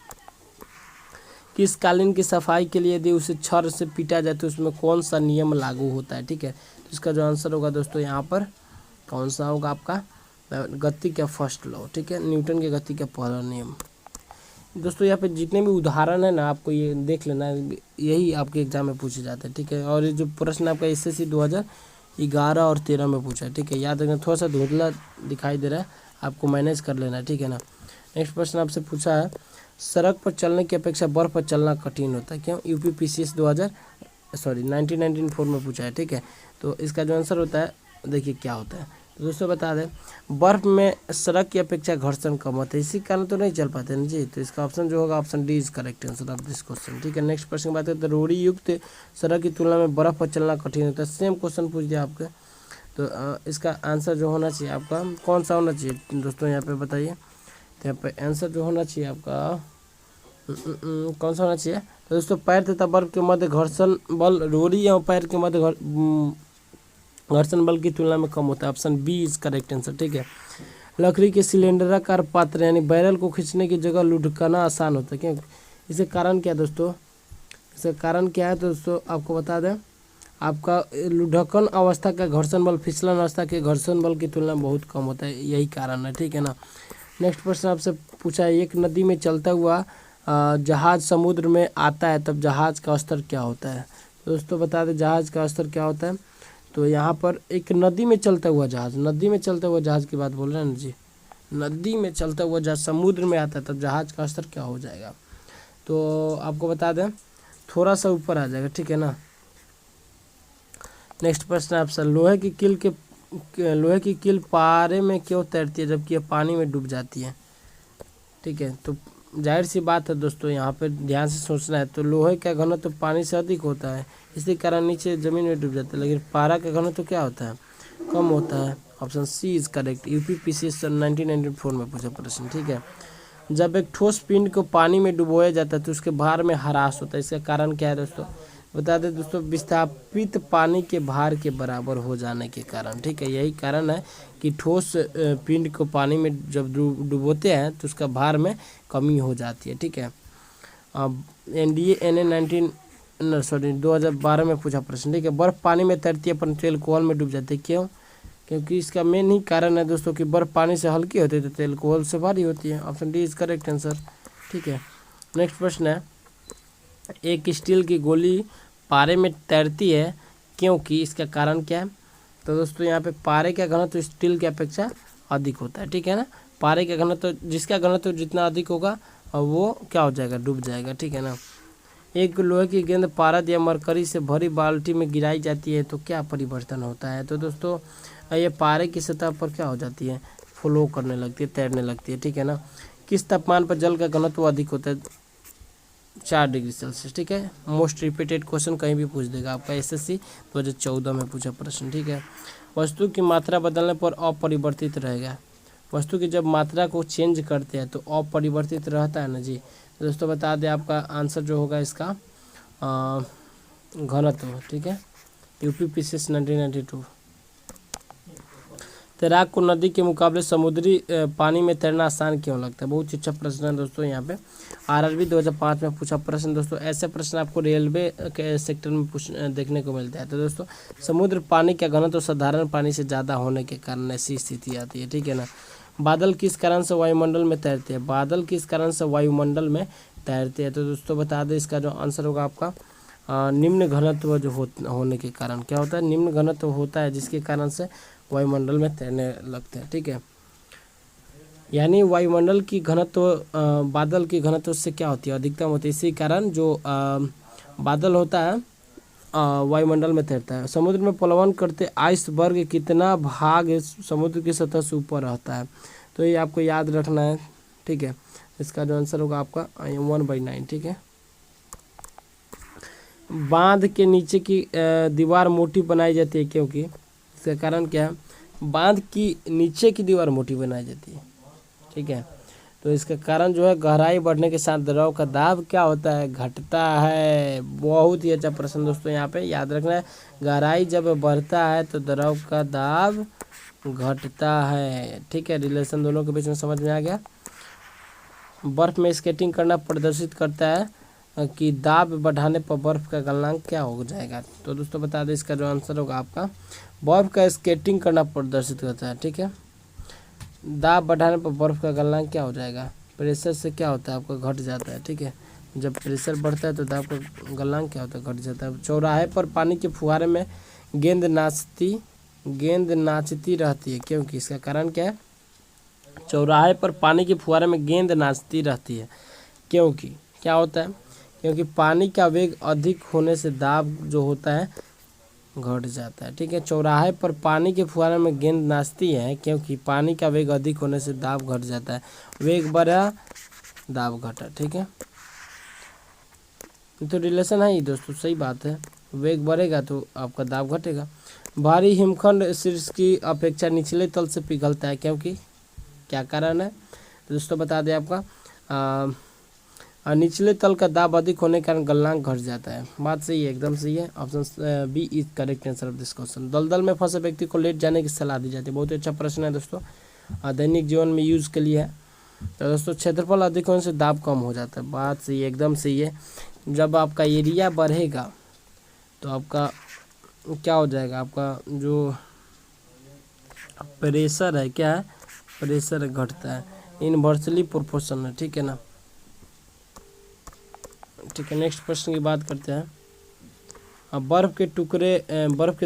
किस कालीन की सफाई के लिए यदि उसे छड़ से पीटा जाए तो उसमें कौन सा नियम लागू होता है, ठीक है। तो इसका जो आंसर होगा दोस्तों यहाँ पर कौन सा होगा, आपका गति का फर्स्ट लॉ, ठीक है, न्यूटन के गति का पहला नियम। दोस्तों यहाँ पे जितने भी उदाहरण है ना, आपको ये देख लेना, यही आपके एग्जाम में पूछे जाते हैं, ठीक है। और ये जो प्रश्न आपका SSC 2011 और 13 में पूछा है, ठीक है, याद रखना। थोड़ा सा धुंधला दिखाई दे रहा है, आपको मैनेज कर लेना, ठीक है ना। नेक्स्ट प्रश्न आपसे पूछा है, सड़क पर चलने की अपेक्षा बर्फ पर चलना कठिन होता है, क्यों। UPPCS 1994 में पूछा है, ठीक है। तो इसका जो आंसर होता है, देखिए क्या होता है, तो दोस्तों बता दें, बर्फ में सड़क की अपेक्षा घर्षण कम होता है, इसी कारण तो नहीं चल पाते ना जी। तो इसका ऑप्शन जो होगा, option D is correct answer of this question, ठीक है। नेक्स्ट प्रश्न की बात करते हैं, रोड़ी युक्त सड़क की तुलना में बर्फ पर चलना कठिन होता है, सेम क्वेश्चन पूछ दिया आपके। तो इसका आंसर जो होना चाहिए आपका कौन सा होना चाहिए दोस्तों, यहाँ पे बताइए। तो यहाँ पे आंसर जो होना चाहिए आपका कौन सा होना चाहिए, तो दोस्तों पैर तथा बर्फ के मध्य घर्षण बल रोड़ी या पैर के मध्य घर्षण बल की तुलना में कम होता है, option B is correct answer, ठीक है। लकड़ी के सिलेंडराकार पात्र यानी बैरल को खींचने की जगह लुढ़काना आसान होता है, क्यों। इसके कारण क्या है दोस्तों, इसका कारण क्या है दोस्तों, आपको बता दें, आपका लुढ़कन अवस्था का घर्षण बल फिसलन अवस्था के घर्षण बल की तुलना में बहुत कम होता है, यही कारण है, ठीक है ना। नेक्स्ट प्रश्न आपसे पूछा है, एक नदी में चलता हुआ जहाज समुद्र में आता है तब जहाज का स्तर क्या होता है। दोस्तों बता दें जहाज का स्तर क्या होता है, तो यहाँ पर एक नदी में चलता हुआ जहाज, नदी में चलता हुआ जहाज की बात बोल रहे हैं ना जी, नदी में चलता हुआ जहाज समुद्र में आता है तब जहाज का स्तर क्या हो जाएगा। तो आपको बता दें थोड़ा सा ऊपर आ जाएगा, ठीक है ना। नेक्स्ट प्रश्न आपसे, लोहे की कील पारे में क्यों तैरती है जबकि यह पानी में डूब जाती है, ठीक है। तो जाहिर सी बात है दोस्तों, यहाँ पे ध्यान से सोचना है, तो लोहे का घनत्व तो पानी से अधिक होता है, इसी कारण नीचे ज़मीन में डूब जाता है, लेकिन पारा का घनत्व तो क्या होता है, कम होता है, option C is correct. UPPCS 1994 में पूछा प्रश्न, ठीक है। जब एक ठोस पिंड को पानी में डुबोया जाता है तो उसके भार में ह्रास होता है, इसका कारण क्या है दोस्तों, बता दें दोस्तों, विस्थापित पानी के भार के बराबर हो जाने के कारण, ठीक है, यही कारण है कि ठोस पिंड को पानी में जब डुबोते हैं तो उसका भार में कमी हो जाती है, ठीक है। अब NDA-NA 2012 में पूछा प्रश्न, ठीक है। बर्फ़ पानी में तैरती है परंतु एल्कोहल में डूब जाती है, क्यों, क्योंकि इसका मेन ही कारण है दोस्तों कि बर्फ़ पानी से हल्की होती है तो एल्कोहल से भारी होती है, option D is correct answer, ठीक है। नेक्स्ट प्रश्न है, एक स्टील की गोली पारे में तैरती है क्योंकि इसका कारण क्या है। तो दोस्तों यहाँ पे पारे का घनत्व तो स्टील की अपेक्षा अधिक होता है, ठीक है ना। पारे का घनत्व तो जिसका घनत्व तो जितना अधिक होगा और वो क्या हो जाएगा, डूब जाएगा, ठीक है ना। एक लोहे की गेंद पारद या मरकरी से भरी बाल्टी में गिराई जाती है तो क्या परिवर्तन होता है। तो दोस्तों ये पारे की सतह पर क्या हो जाती है, फ्लो करने लगती है, तैरने लगती है, ठीक है ना। किस तापमान पर जल का घनत्व अधिक होता है, 4 डिग्री सेल्सियस, ठीक है। मोस्ट रिपीटेड क्वेश्चन कहीं भी पूछ देगा आपका, SSC 2014 में पूछा प्रश्न, ठीक है। वस्तु की मात्रा बदलने पर अपरिवर्तित रहेगा, वस्तु की जब मात्रा को चेंज करते हैं तो अपरिवर्तित रहता है ना जी। तो दोस्तों बता दें आपका आंसर जो होगा इसका घनत्व, ठीक है, यूपीपीसीएस 1992। तैराक को नदी के मुकाबले समुद्री पानी में तैरना आसान क्यों लगता है? बहुत ही अच्छा प्रश्न है दोस्तों। यहाँ पे आरआरबी 2005 में पूछा प्रश्न दोस्तों। ऐसे प्रश्न आपको रेलवे के सेक्टर में देखने को मिलता है। तो दोस्तों समुद्र पानी का घनत्व तो साधारण पानी से ज़्यादा होने के कारण ऐसी स्थिति आती है, ठीक है ना। बादल किस कारण से वायुमंडल में तैरते हैं? बादल किस कारण से वायुमंडल में तैरते हैं? तो दोस्तों बता दें इसका जो आंसर होगा आपका निम्न घनत्व जो होने के कारण। क्या होता है? निम्न घनत्व होता है जिसके कारण से वायुमंडल में तैरने लगते हैं, ठीक है। यानी वायुमंडल की घनत्व बादल की घनत्व से क्या होती है? अधिकतम होती है। इसी कारण जो बादल होता है वायुमंडल में तैरता है। समुद्र में प्लवन करते आइसबर्ग कितना भाग समुद्र की सतह से ऊपर रहता है? तो ये आपको याद रखना है, ठीक है। इसका जो आंसर होगा आपका 1/9, ठीक है। बांध के नीचे की दीवार मोटी बनाई जाती है क्योंकि इसका कारण क्या है? बांध की नीचे की दीवार मोटी बनाई जाती है, ठीक है। तो इसका कारण जो है गहराई बढ़ने के साथ द्रव का दाब क्या होता है? घटता है। बहुत ही अच्छा प्रश्न दोस्तों, यहाँ पे याद रखना है। गहराई जब बढ़ता है तो द्रव का दाब घटता है, ठीक है। रिलेशन दोनों के बीच में समझ में आ गया। बर्फ में स्केटिंग करना प्रदर्शित करता है कि दाब बढ़ाने पर बर्फ का गलनांक क्या हो जाएगा? तो दोस्तों बता दें इसका जो आंसर होगा आपका बर्फ का स्केटिंग करना प्रदर्शित करता है, ठीक है। दाब बढ़ाने पर बर्फ का गलनांक क्या हो जाएगा? प्रेशर से क्या होता है? आपका घट जाता है, ठीक है। जब प्रेशर बढ़ता है तो दाब का गलनांक क्या होता है? घट जाता है। चौराहे पर पानी के फुहारे में गेंद नाचती रहती है क्योंकि इसका कारण क्या है? चौराहे पर पानी के फुहारे में गेंद नाचती रहती है क्योंकि क्या होता है? क्योंकि पानी का वेग अधिक होने से दाब जो होता है घट जाता है, ठीक है। चौराहे पर पानी के फुहारे में गेंद नाचती है क्योंकि पानी का वेग अधिक होने से दाब घट जाता है। वेग बढ़ा दाब घटा, ठीक है। तो रिलेशन है ही दोस्तों, सही बात है। वेग बढ़ेगा तो आपका दाब घटेगा। भारी हिमखंड शीर्ष की अपेक्षा निचले तल से पिघलता है क्योंकि क्या कारण है? तो दोस्तों बता दें आपका निचले तल का दाब अधिक होने के कारण गलनांक घट जाता है। बात सही है, एकदम सही है। Option B is correct answer of this question. दलदल में फंसे व्यक्ति को लेट जाने की सलाह दी जाती है। बहुत ही अच्छा प्रश्न है दोस्तों, दैनिक जीवन में यूज के लिए है। तो दोस्तों क्षेत्रफल अधिक होने से दाब कम हो जाता है। बात सही है, एकदम सही है। जब आपका एरिया बढ़ेगा तो आपका क्या हो जाएगा? आपका जो प्रेशर है, क्या है? प्रेशर घटता है। इनवर्सली प्रोपोर्शनल है, ठीक है ना। ठीक है, नेक्स्ट प्रश्न की बात करते हैं। अब बर्फ के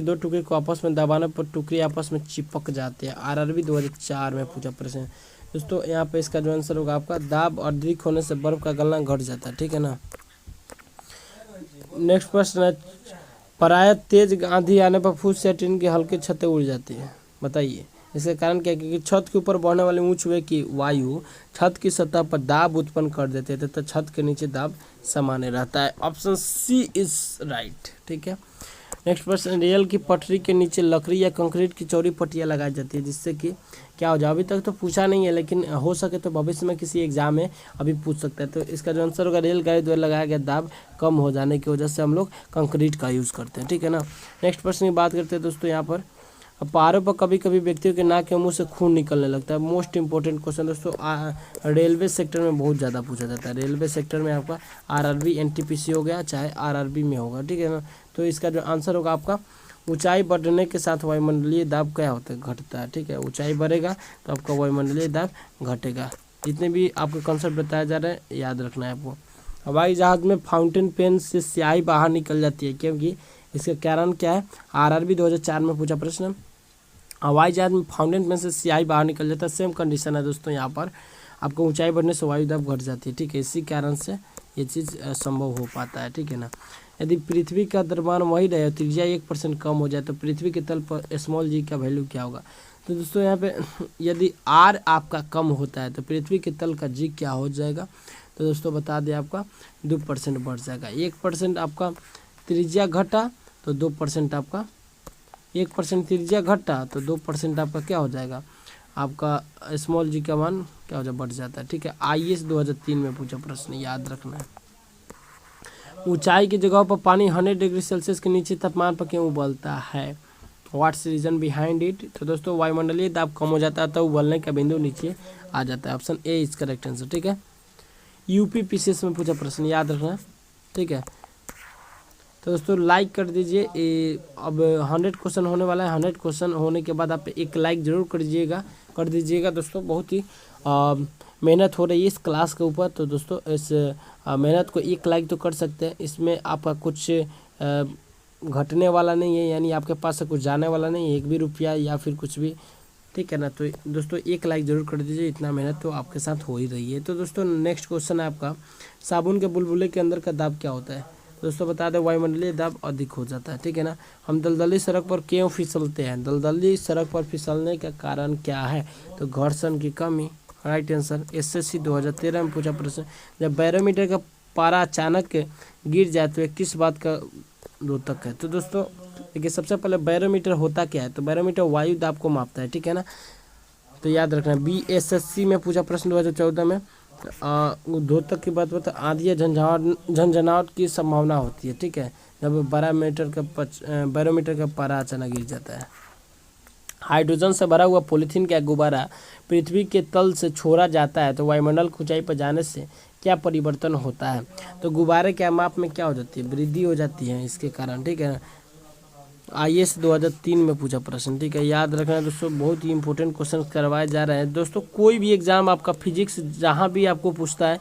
2 टुकड़े को आपस में दबाने पर टुकड़े आपस में चिपक जाते हैं। आरआरबी 2004 में पूछा प्रश्न है दोस्तों। यहाँ पे इसका जो आंसर होगा आपका दाब अधिक होने से बर्फ का गलनांक घट जाता है, ठीक है ना। नेक्स्ट प्रश्न है, प्रायः तेज आंधी आने पर फूस या टीन की हल्की छतें उड़ जाती है, बताइए इसका कारण क्या है? क्योंकि छत के ऊपर बढ़ने वाली ऊंच वेग की वायु छत की सतह पर दाब उत्पन्न कर देते हैं तथा छत के नीचे दाब सामान्य रहता है। ऑप्शन सी इज राइट, ठीक है। नेक्स्ट प्रश्न, रेल की पटरी के नीचे लकड़ी या कंक्रीट की चौड़ी पट्टियां लगाई जाती है जिससे कि क्या हो जाए? अभी तक तो पूछा नहीं है लेकिन हो सके तो भविष्य में किसी एग्जाम में अभी पूछ सकता है। तो इसका जो आंसर होगा रेलगाड़ी द्वारा लगाया गया दाब कम हो जाने की वजह से हम लोग कंक्रीट का यूज़ करते हैं, ठीक है ना। नेक्स्ट प्रश्न की बात करते हैं दोस्तों। यहाँ पर पहाड़ों पर कभी कभी व्यक्तियों के नाक के मुंह से खून निकलने लगता है। मोस्ट इंपॉर्टेंट क्वेश्चन दोस्तों, रेलवे सेक्टर में बहुत ज़्यादा पूछा जाता है। रेलवे सेक्टर में आपका आरआरबी एनटीपीसी हो गया चाहे आरआरबी में होगा, ठीक है ना। तो इसका जो आंसर होगा आपका ऊंचाई बढ़ने के साथ वायुमंडलीय दाब क्या होता है? घटता है, ठीक है। ऊंचाई बढ़ेगा तो आपका वायुमंडलीय दाब घटेगा। जितने भी आपको कंसेप्ट बताया जा रहा है याद रखना है आपको। हवाई जहाज में फाउंटेन पेन से स्याही बाहर निकल जाती है क्योंकि इसका कारण क्या है? आरआरबी 2004 में पूछा प्रश्न। हवाई जहाज में फाउंटेन पेन से स्याही बाहर निकल जाता है। सेम कंडीशन है दोस्तों, यहाँ पर आपको ऊंचाई बढ़ने से वायु दाब घट जाती है, ठीक है। इसी कारण से ये चीज़ संभव हो पाता है, ठीक है ना। यदि पृथ्वी का द्रव्यमान वही रहे त्रिज्या 1% कम हो जाए तो पृथ्वी के तल पर स्मॉल जी का वैल्यू क्या होगा? तो दोस्तों यहाँ पे यदि आर आपका कम होता है तो पृथ्वी के तल का जी क्या हो जाएगा? तो दोस्तों बता दें आपका 2% बढ़ जाएगा। 1% आपका त्रिज्या घटा तो 2% आपका 1% त्रिज्या घटा तो 2% आपका क्या हो जाएगा? आपका स्मॉल जी का मान क्या हो जाए, बढ़ जाता है। ठीक है, IAS 2003 में पूछा प्रश्न, याद रखना है। ऊंचाई की जगहों पर पानी 100 डिग्री सेल्सियस के नीचे तापमान पर क्यों उबलता है? What's reason behind it? तो दोस्तों वायुमंडलीय दाब कम हो जाता है तो उबलने का बिंदु नीचे आ जाता है। Option A is correct answer. ठीक है, UPPCS में पूछा प्रश्न, याद रखना। ठीक है, तो दोस्तों लाइक कर दीजिए। अब 100 क्वेश्चन होने वाला है। 100 क्वेश्चन होने के बाद आप एक लाइक जरूर कर दीजिएगा दोस्तों। बहुत ही मेहनत हो रही है इस क्लास के ऊपर, तो दोस्तों इस मेहनत को एक लाइक तो कर सकते हैं। इसमें आपका कुछ घटने वाला नहीं है, यानी आपके पास से कुछ जाने वाला नहीं है, 1 भी रुपया या फिर कुछ भी। ठीक है ना, तो दोस्तों एक लाइक जरूर कर दीजिए, इतना मेहनत तो आपके साथ हो ही रही है। तो दोस्तों नेक्स्ट क्वेश्चन है आपका, साबुन के बुलबुले के अंदर का दाब क्या होता है? दोस्तों बता दें, वायुमंडलीय दाब अधिक हो जाता है। ठीक है ना। हम दलदली सड़क पर क्यों फिसलते हैं? दलदली सड़क पर फिसलने का कारण क्या है? तो घर्षण की कमी, राइट आंसर। SSC 2013 में पूछा प्रश्न, जब बैरोमीटर का पारा अचानक गिर जाए तो किस बात का द्योतक है? तो दोस्तों देखिए, सबसे पहले बैरोमीटर होता क्या है? तो बैरोमीटर वायु दाब को मापता है। ठीक है ना, तो याद रखना। BSSC में पूछा प्रश्न 2014 में, द्योतक की बात बता, आंधी झंझनाहट की संभावना होती है। ठीक है, जब बैरोमीटर का पारा अचानक गिर जाता है। हाइड्रोजन से भरा हुआ पॉलीथीन का गुब्बारा पृथ्वी के तल से छोड़ा जाता है तो वायुमंडल की ऊंचाई पर जाने से क्या परिवर्तन होता है? तो गुब्बारे के माप में क्या हो जाती है? वृद्धि हो जाती है इसके कारण। ठीक है, IAS 2003 में पूछा प्रश्न। ठीक है, याद रखना दोस्तों, बहुत ही इंपॉर्टेंट क्वेश्चन करवाए जा रहे हैं दोस्तों। कोई भी एग्जाम आपका फिजिक्स जहाँ भी आपको पूछता है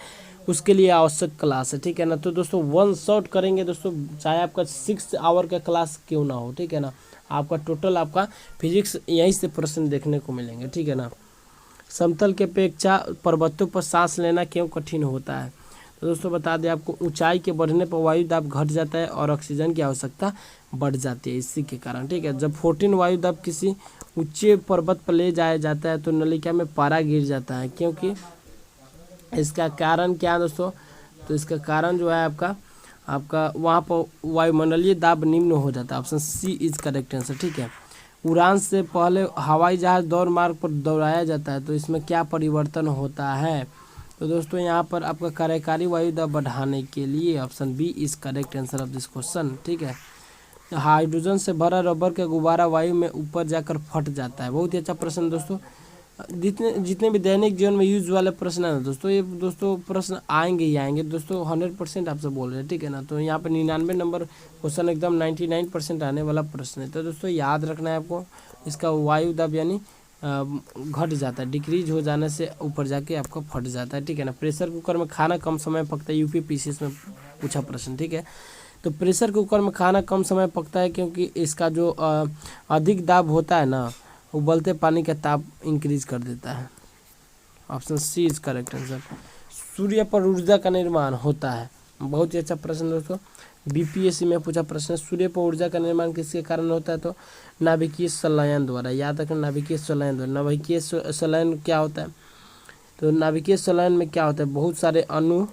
उसके लिए आवश्यक क्लास है। ठीक है ना, तो दोस्तों 1 शॉट करेंगे दोस्तों, चाहे आपका 6 आवर का क्लास क्यों ना हो। ठीक है ना, आपका टोटल आपका फिजिक्स यहीं से प्रश्न देखने को मिलेंगे। ठीक है ना। समतल के अपेक्षा पर्वतों पर सांस लेना क्यों कठिन होता है? तो दोस्तों बता दें आपको, ऊंचाई के बढ़ने पर वायु दाब घट जाता है और ऑक्सीजन की आवश्यकता बढ़ जाती है इसी के कारण। ठीक है, जब 14 वायु दाब किसी ऊंचे पर्वत पर ले जाया जाता है तो नलिका में पारा गिर जाता है, क्योंकि इसका कारण क्या है दोस्तों? तो इसका कारण जो है आपका वहाँ पर वायुमंडलीय दाब निम्न हो जाता है। Option C is correct answer. ठीक है, उड़ान से पहले हवाई जहाज दौड़ मार्ग पर दौड़ाया जाता है तो इसमें क्या परिवर्तन होता है? तो दोस्तों यहाँ पर आपका कार्यकारी वायु दाब बढ़ाने के लिए, option B is correct answer of this question. ठीक है, हाइड्रोजन से भरा रबर का गुब्बारा वायु में ऊपर जाकर फट जाता है। बहुत ही अच्छा प्रश्न दोस्तों। जितने भी दैनिक जीवन में यूज वाले प्रश्न है ना दोस्तों, ये दोस्तों प्रश्न आएंगे ही आएंगे दोस्तों, 100% आपसे बोल रहे हैं। ठीक है ना, तो यहाँ पे 99 नंबर क्वेश्चन एकदम 99% आने वाला प्रश्न है। तो दोस्तों याद रखना है आपको, इसका वायु दाब यानी घट जाता है, डिक्रीज हो जाने से ऊपर जाके आपका फट जाता है। ठीक है ना। प्रेशर कुकर में खाना कम समय पकता है, UPPCS में पूछा प्रश्न। ठीक है, तो प्रेशर कुकर में खाना कम समय पकता है क्योंकि इसका जो अधिक दाब होता है ना, उबलते पानी का ताप इंक्रीज कर देता है। Option C is correct answer. सूर्य पर ऊर्जा का निर्माण होता है। बहुत ही अच्छा प्रश्न दोस्तों, BPSC में पूछा प्रश्न, सूर्य पर ऊर्जा का निर्माण किसके कारण होता है? तो नाभिकीय संलयन द्वारा। याद रखना, नाभिकीय संलयन द्वारा। नाभिकीय संलयन क्या होता है? तो नाभिकीय संलयन में क्या होता है? बहुत सारे अणु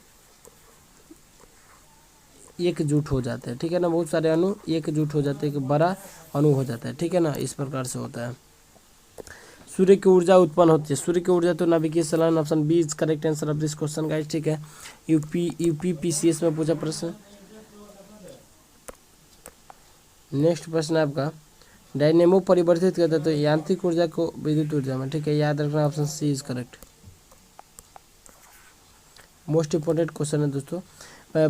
एकजुट हो जाते हैं। ठीक है ना, बहुत सारे अणु एकजुट हो जाते हैं, एक बड़ा अणु हो जाता है। ठीक है ना, इस प्रकार से होता है। सूर्य की ऊर्जा उत्पन्न होती है। सूर्य की ऊर्जा तो नाभिकीय संलयन, option B is correct answer of this question guys. ठीक है, UPPCS में पूछा प्रश्न। नेक्स्ट प्रश्न है आपका, डायनेमो परिवर्तित करता है तो यांत्रिक ऊर्जा को विद्युत ऊर्जा में। ठीक है, याद रखना, option C is correct. Most important question है दोस्तों।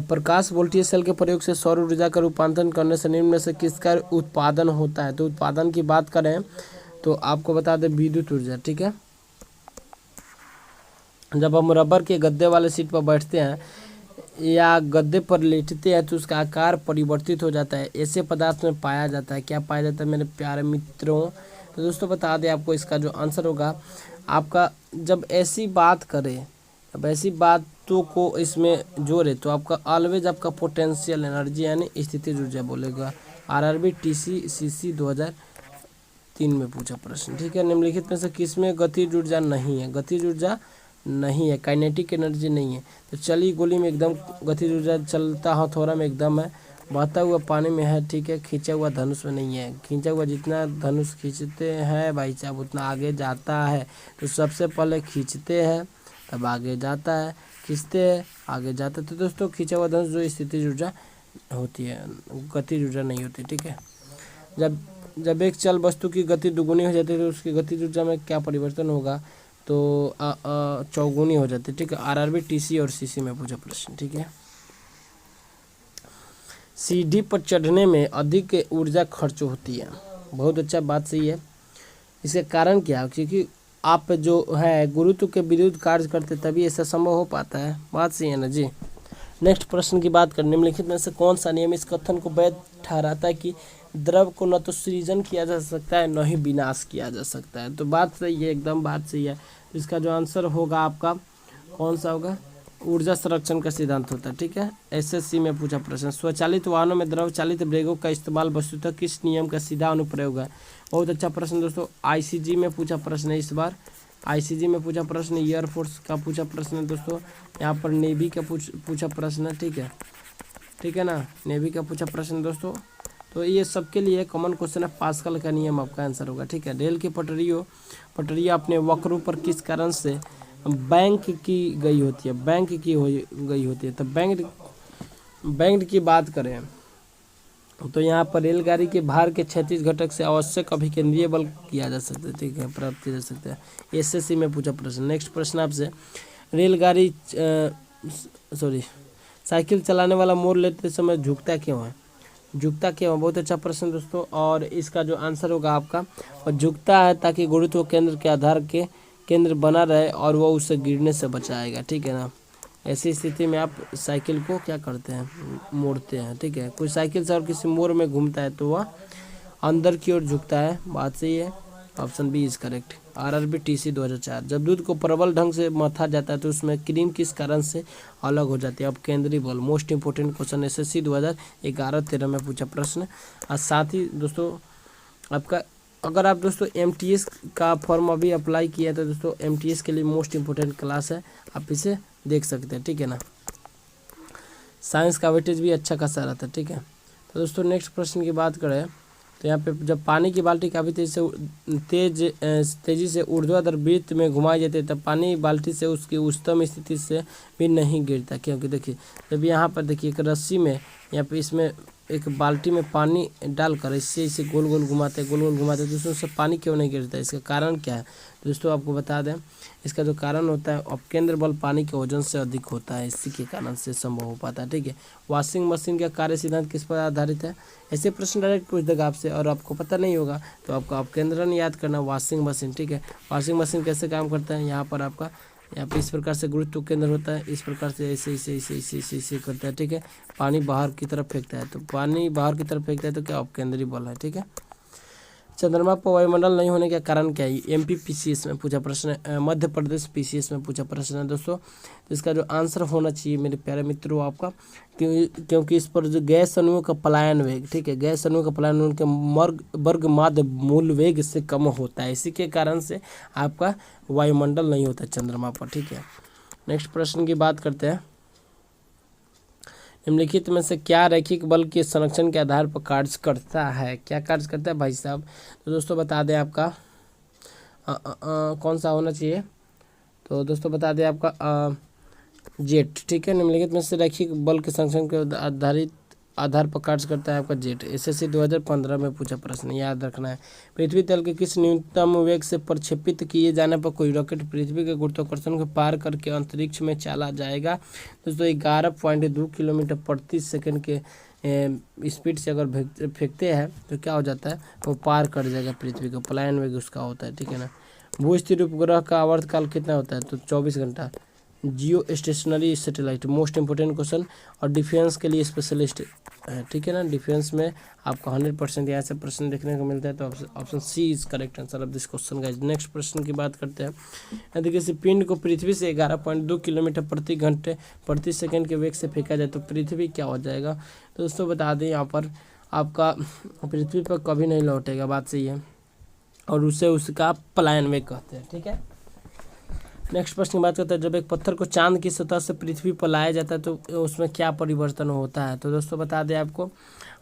प्रकाश वोल्टीय सेल के प्रयोग से सौर ऊर्जा का रूपांतरण करने से निम्न में से किसका उत्पादन होता है? तो उत्पादन की बात करें तो आपको बता दें विद्युत ऊर्जा। ठीक है, जब हम रबर के गद्दे वाले सीट पर बैठते हैं या गद्दे पर लेटते हैं तो उसका आकार परिवर्तित हो जाता है। ऐसे पदार्थ में पाया जाता है। क्या पाया जाता है मेरे प्यारे मित्रों? तो दोस्तों बता दें आपको, इसका जो आंसर होगा आपका, जब ऐसी बात करें, अब ऐसी बातों को इसमें जोड़े तो आपका ऑलवेज आपका पोटेंशियल एनर्जी यानी स्थितिज ऊर्जा बोलेगा। RRB TCCC 2003 में पूछा प्रश्न। ठीक है, निम्नलिखित में से किसमें गतिज ऊर्जा नहीं है? गतिज ऊर्जा नहीं है, काइनेटिक एनर्जी नहीं है। तो चली गोली में एकदम गतिज ऊर्जा, चलता हथौड़ा में एकदम है, बहता हुआ पानी में है, ठीक है, खींचा हुआ धनुष में नहीं है। खींचा हुआ जितना धनुष खींचते हैं भाई साहब उतना आगे जाता है। तो सबसे पहले खींचते हैं तब आगे जाता है, खींचते हैं आगे जाता है। तो दोस्तों खींचा हुआ धनुष जो स्थितिज ऊर्जा होती है, गतिज ऊर्जा नहीं होती, ठीक है। जब एक चल वस्तु की गति दुगुनी हो जाती है तो उसकी गतिज ऊर्जा में क्या परिवर्तन होगा, तो चौगुनी हो जाती है, ठीक है। आरआरबी, टीसी और सीसी में पूछा प्रश्न, ठीक है। सीढ़ी पर चढ़ने में अधिक ऊर्जा खर्च होती है, बहुत अच्छा, बात सही है। इसका कारण क्या है, क्योंकि आप जो है गुरुत्व के विरुद्ध कार्य करते तभी ऐसा संभव हो पाता है, बात सही है ना जी। नेक्स्ट प्रश्न की बात करें, निम्नलिखित में से कौन सा नियम इस कथन को वैध ठहराता है कि द्रव को न तो सृजन किया जा सकता है न ही विनाश किया जा सकता है। तो बात सही है, एकदम बात सही है। तो इसका जो आंसर होगा आपका कौन सा होगा, ऊर्जा संरक्षण का सिद्धांत होता है, ठीक है। एसएससी में पूछा प्रश्न, स्वचालित वाहनों में द्रव चालित ब्रेकों का इस्तेमाल वस्तुतः किस नियम का सीधा अनुप्रयोग है। बहुत अच्छा प्रश्न दोस्तों, आईसीजी में पूछा प्रश्न है इस बार, आईसीजी में पूछा प्रश्न, एयरफोर्स का पूछा प्रश्न है दोस्तों, यहाँ पर नेवी का पूछा प्रश्न है, ठीक है ना, नेवी का पूछा प्रश्न दोस्तों। तो ये सबके लिए कॉमन क्वेश्चन है, पास्कल का नियम आपका आंसर होगा, ठीक है। रेल की पटरियाँ अपने वक्रों पर किस कारण से बैंक की गई होती है, गई होती है। तो बैंक की बात करें तो यहाँ पर रेलगाड़ी के भार के क्षैतिज घटक से आवश्यक अभिकेंद्रीय बल किया जा सकता है, ठीक है, प्राप्त किया जा सकता है। एसएससी में पूछा प्रश्न। नेक्स्ट प्रश्न आपसे, रेलगाड़ी साइकिल चलाने वाला मोड़ लेते समय झुकता क्यों है, बहुत अच्छा प्रश्न दोस्तों। और इसका जो आंसर होगा आपका, और झुकता है ताकि गुरुत्व केंद्र के आधार के केंद्र बना रहे और वह उसे गिरने से बचाएगा, ठीक है ना। ऐसी स्थिति में आप साइकिल को क्या करते हैं, मोड़ते हैं, ठीक है। कोई साइकिल से और किसी मोड़ में घूमता है तो वह अंदर की ओर झुकता है, बात सही है, option B is correct. RRB TC 2004, जब दूध को प्रबल ढंग से मथा जाता है तो उसमें क्रीम किस कारण से अलग हो जाती है। अब केंद्रीय बल, मोस्ट इंपोर्टेंट क्वेश्चन, एसएससी 2011-13 में पूछा प्रश्न। और साथ ही दोस्तों आपका, अगर आप दोस्तों एमटीएस का फॉर्म अभी अप्लाई किया तो दोस्तों एमटीएस के लिए मोस्ट इंपोर्टेंट क्लास है, आप इसे देख सकते हैं, ठीक है ना। साइंस का वेटेज भी अच्छा खासा रहता है, ठीक है। तो दोस्तों नेक्स्ट प्रश्न की बात करें तो यहाँ पे, जब पानी की बाल्टी काफ़ी तेजी से ऊर्ध्वाधर वृत्त में घुमाई जाती है तब पानी बाल्टी से उसकी उच्चतम स्थिति से भी नहीं गिरता, क्योंकि देखिए जब यहाँ पर देखिए एक रस्सी में, यहाँ पे इसमें एक बाल्टी में पानी डालकर इससे इसे गोल गोल घुमाते तो उससे पानी क्यों नहीं गिरता, इसका कारण क्या है दोस्तों आपको बता दें। इसका जो कारण होता है, अपकेंद्र बल पानी के वजन से अधिक होता है, इसी के कारण से संभव हो पाता है, ठीक है। वॉशिंग मशीन का कार्य सिद्धांत किस पर आधारित है, ऐसे प्रश्न डायरेक्ट पूछ देगा आपसे और आपको पता नहीं होगा तो आपका अपकेंद्रन याद करना, वॉशिंग मशीन, ठीक है। वॉशिंग मशीन कैसे काम करता है, यहाँ पर आपका, यहाँ पे इस प्रकार से गुरुत्व केंद्र होता है, इस प्रकार से ऐसे करता है, ठीक है। पानी बाहर की तरफ फेंकता है, तो पानी बाहर की तरफ फेंकता है तो क्या अपकेंद्रीय बल है, ठीक है। चंद्रमा पर वायुमंडल नहीं होने का कारण क्या है, एमपी पीसीएस में पूछा प्रश्न है, मध्य प्रदेश पीसीएस में पूछा प्रश्न है दोस्तों। तो इसका जो आंसर होना चाहिए मेरे प्यारे मित्रों आपका, क्योंकि इस पर जो गैस अणुओं का पलायन वेग, ठीक है, गैस अणुओं का पलायन उनके वर्ग माध्य मूल वेग से कम होता है, इसी के कारण से आपका वायुमंडल नहीं होता चंद्रमा पर, ठीक है। नेक्स्ट प्रश्न की बात करते हैं, निम्नलिखित में से क्या रैखिक बल के संरक्षण के आधार पर कार्य करता है, क्या कार्य करता है भाई साहब। तो दोस्तों बता दें आपका कौन सा होना चाहिए, तो दोस्तों बता दें आपका जेट, ठीक है। निम्नलिखित में से रैखिक बल के संरक्षण के आधार पर कार्य करता है आपका जेट, एसएससी 2015 में पूछा प्रश्न, याद रखना है। पृथ्वी तल के किस न्यूनतम वेग से प्रक्षेपित किए जाने पर कोई रॉकेट पृथ्वी के गुरुत्वाकर्षण को पार करके अंतरिक्ष में चला जाएगा। दोस्तों 11.2 किलोमीटर प्रति सेकंड के स्पीड से अगर फेंकते हैं तो क्या हो जाता है, वो पार कर जाएगा पृथ्वी को, पलायन वेग उसका होता है, ठीक है ना। भू स्थिर उपग्रह का आवर्तकाल कितना होता है, तो 24 घंटा। जियो stationery satellite, most important question और डिफेंस के लिए स्पेशलिस्ट है, ठीक है ना। डिफेंस में आपका 100% यहाँ से प्रश्न देखने को मिलता है, तो option C is correct answer of this question guys. Next प्रश्न की बात करते हैं, यदि किसी पिंड को पृथ्वी से 11.2 किलोमीटर प्रति घंटे प्रति सेकंड के वेग से फेंका जाए तो पृथ्वी क्या हो जाएगा। तो दोस्तों बता दें यहाँ पर आपका पृथ्वी पर कभी नहीं लौटेगा, बात सही है, और उसे उसका पलायन वेग कहते हैं, ठीक है। नेक्स्ट प्रश्न की बात करते हैं, जब एक पत्थर को चांद की सतह से पृथ्वी पर लाया जाता है तो उसमें क्या परिवर्तन होता है। तो दोस्तों बता दें आपको,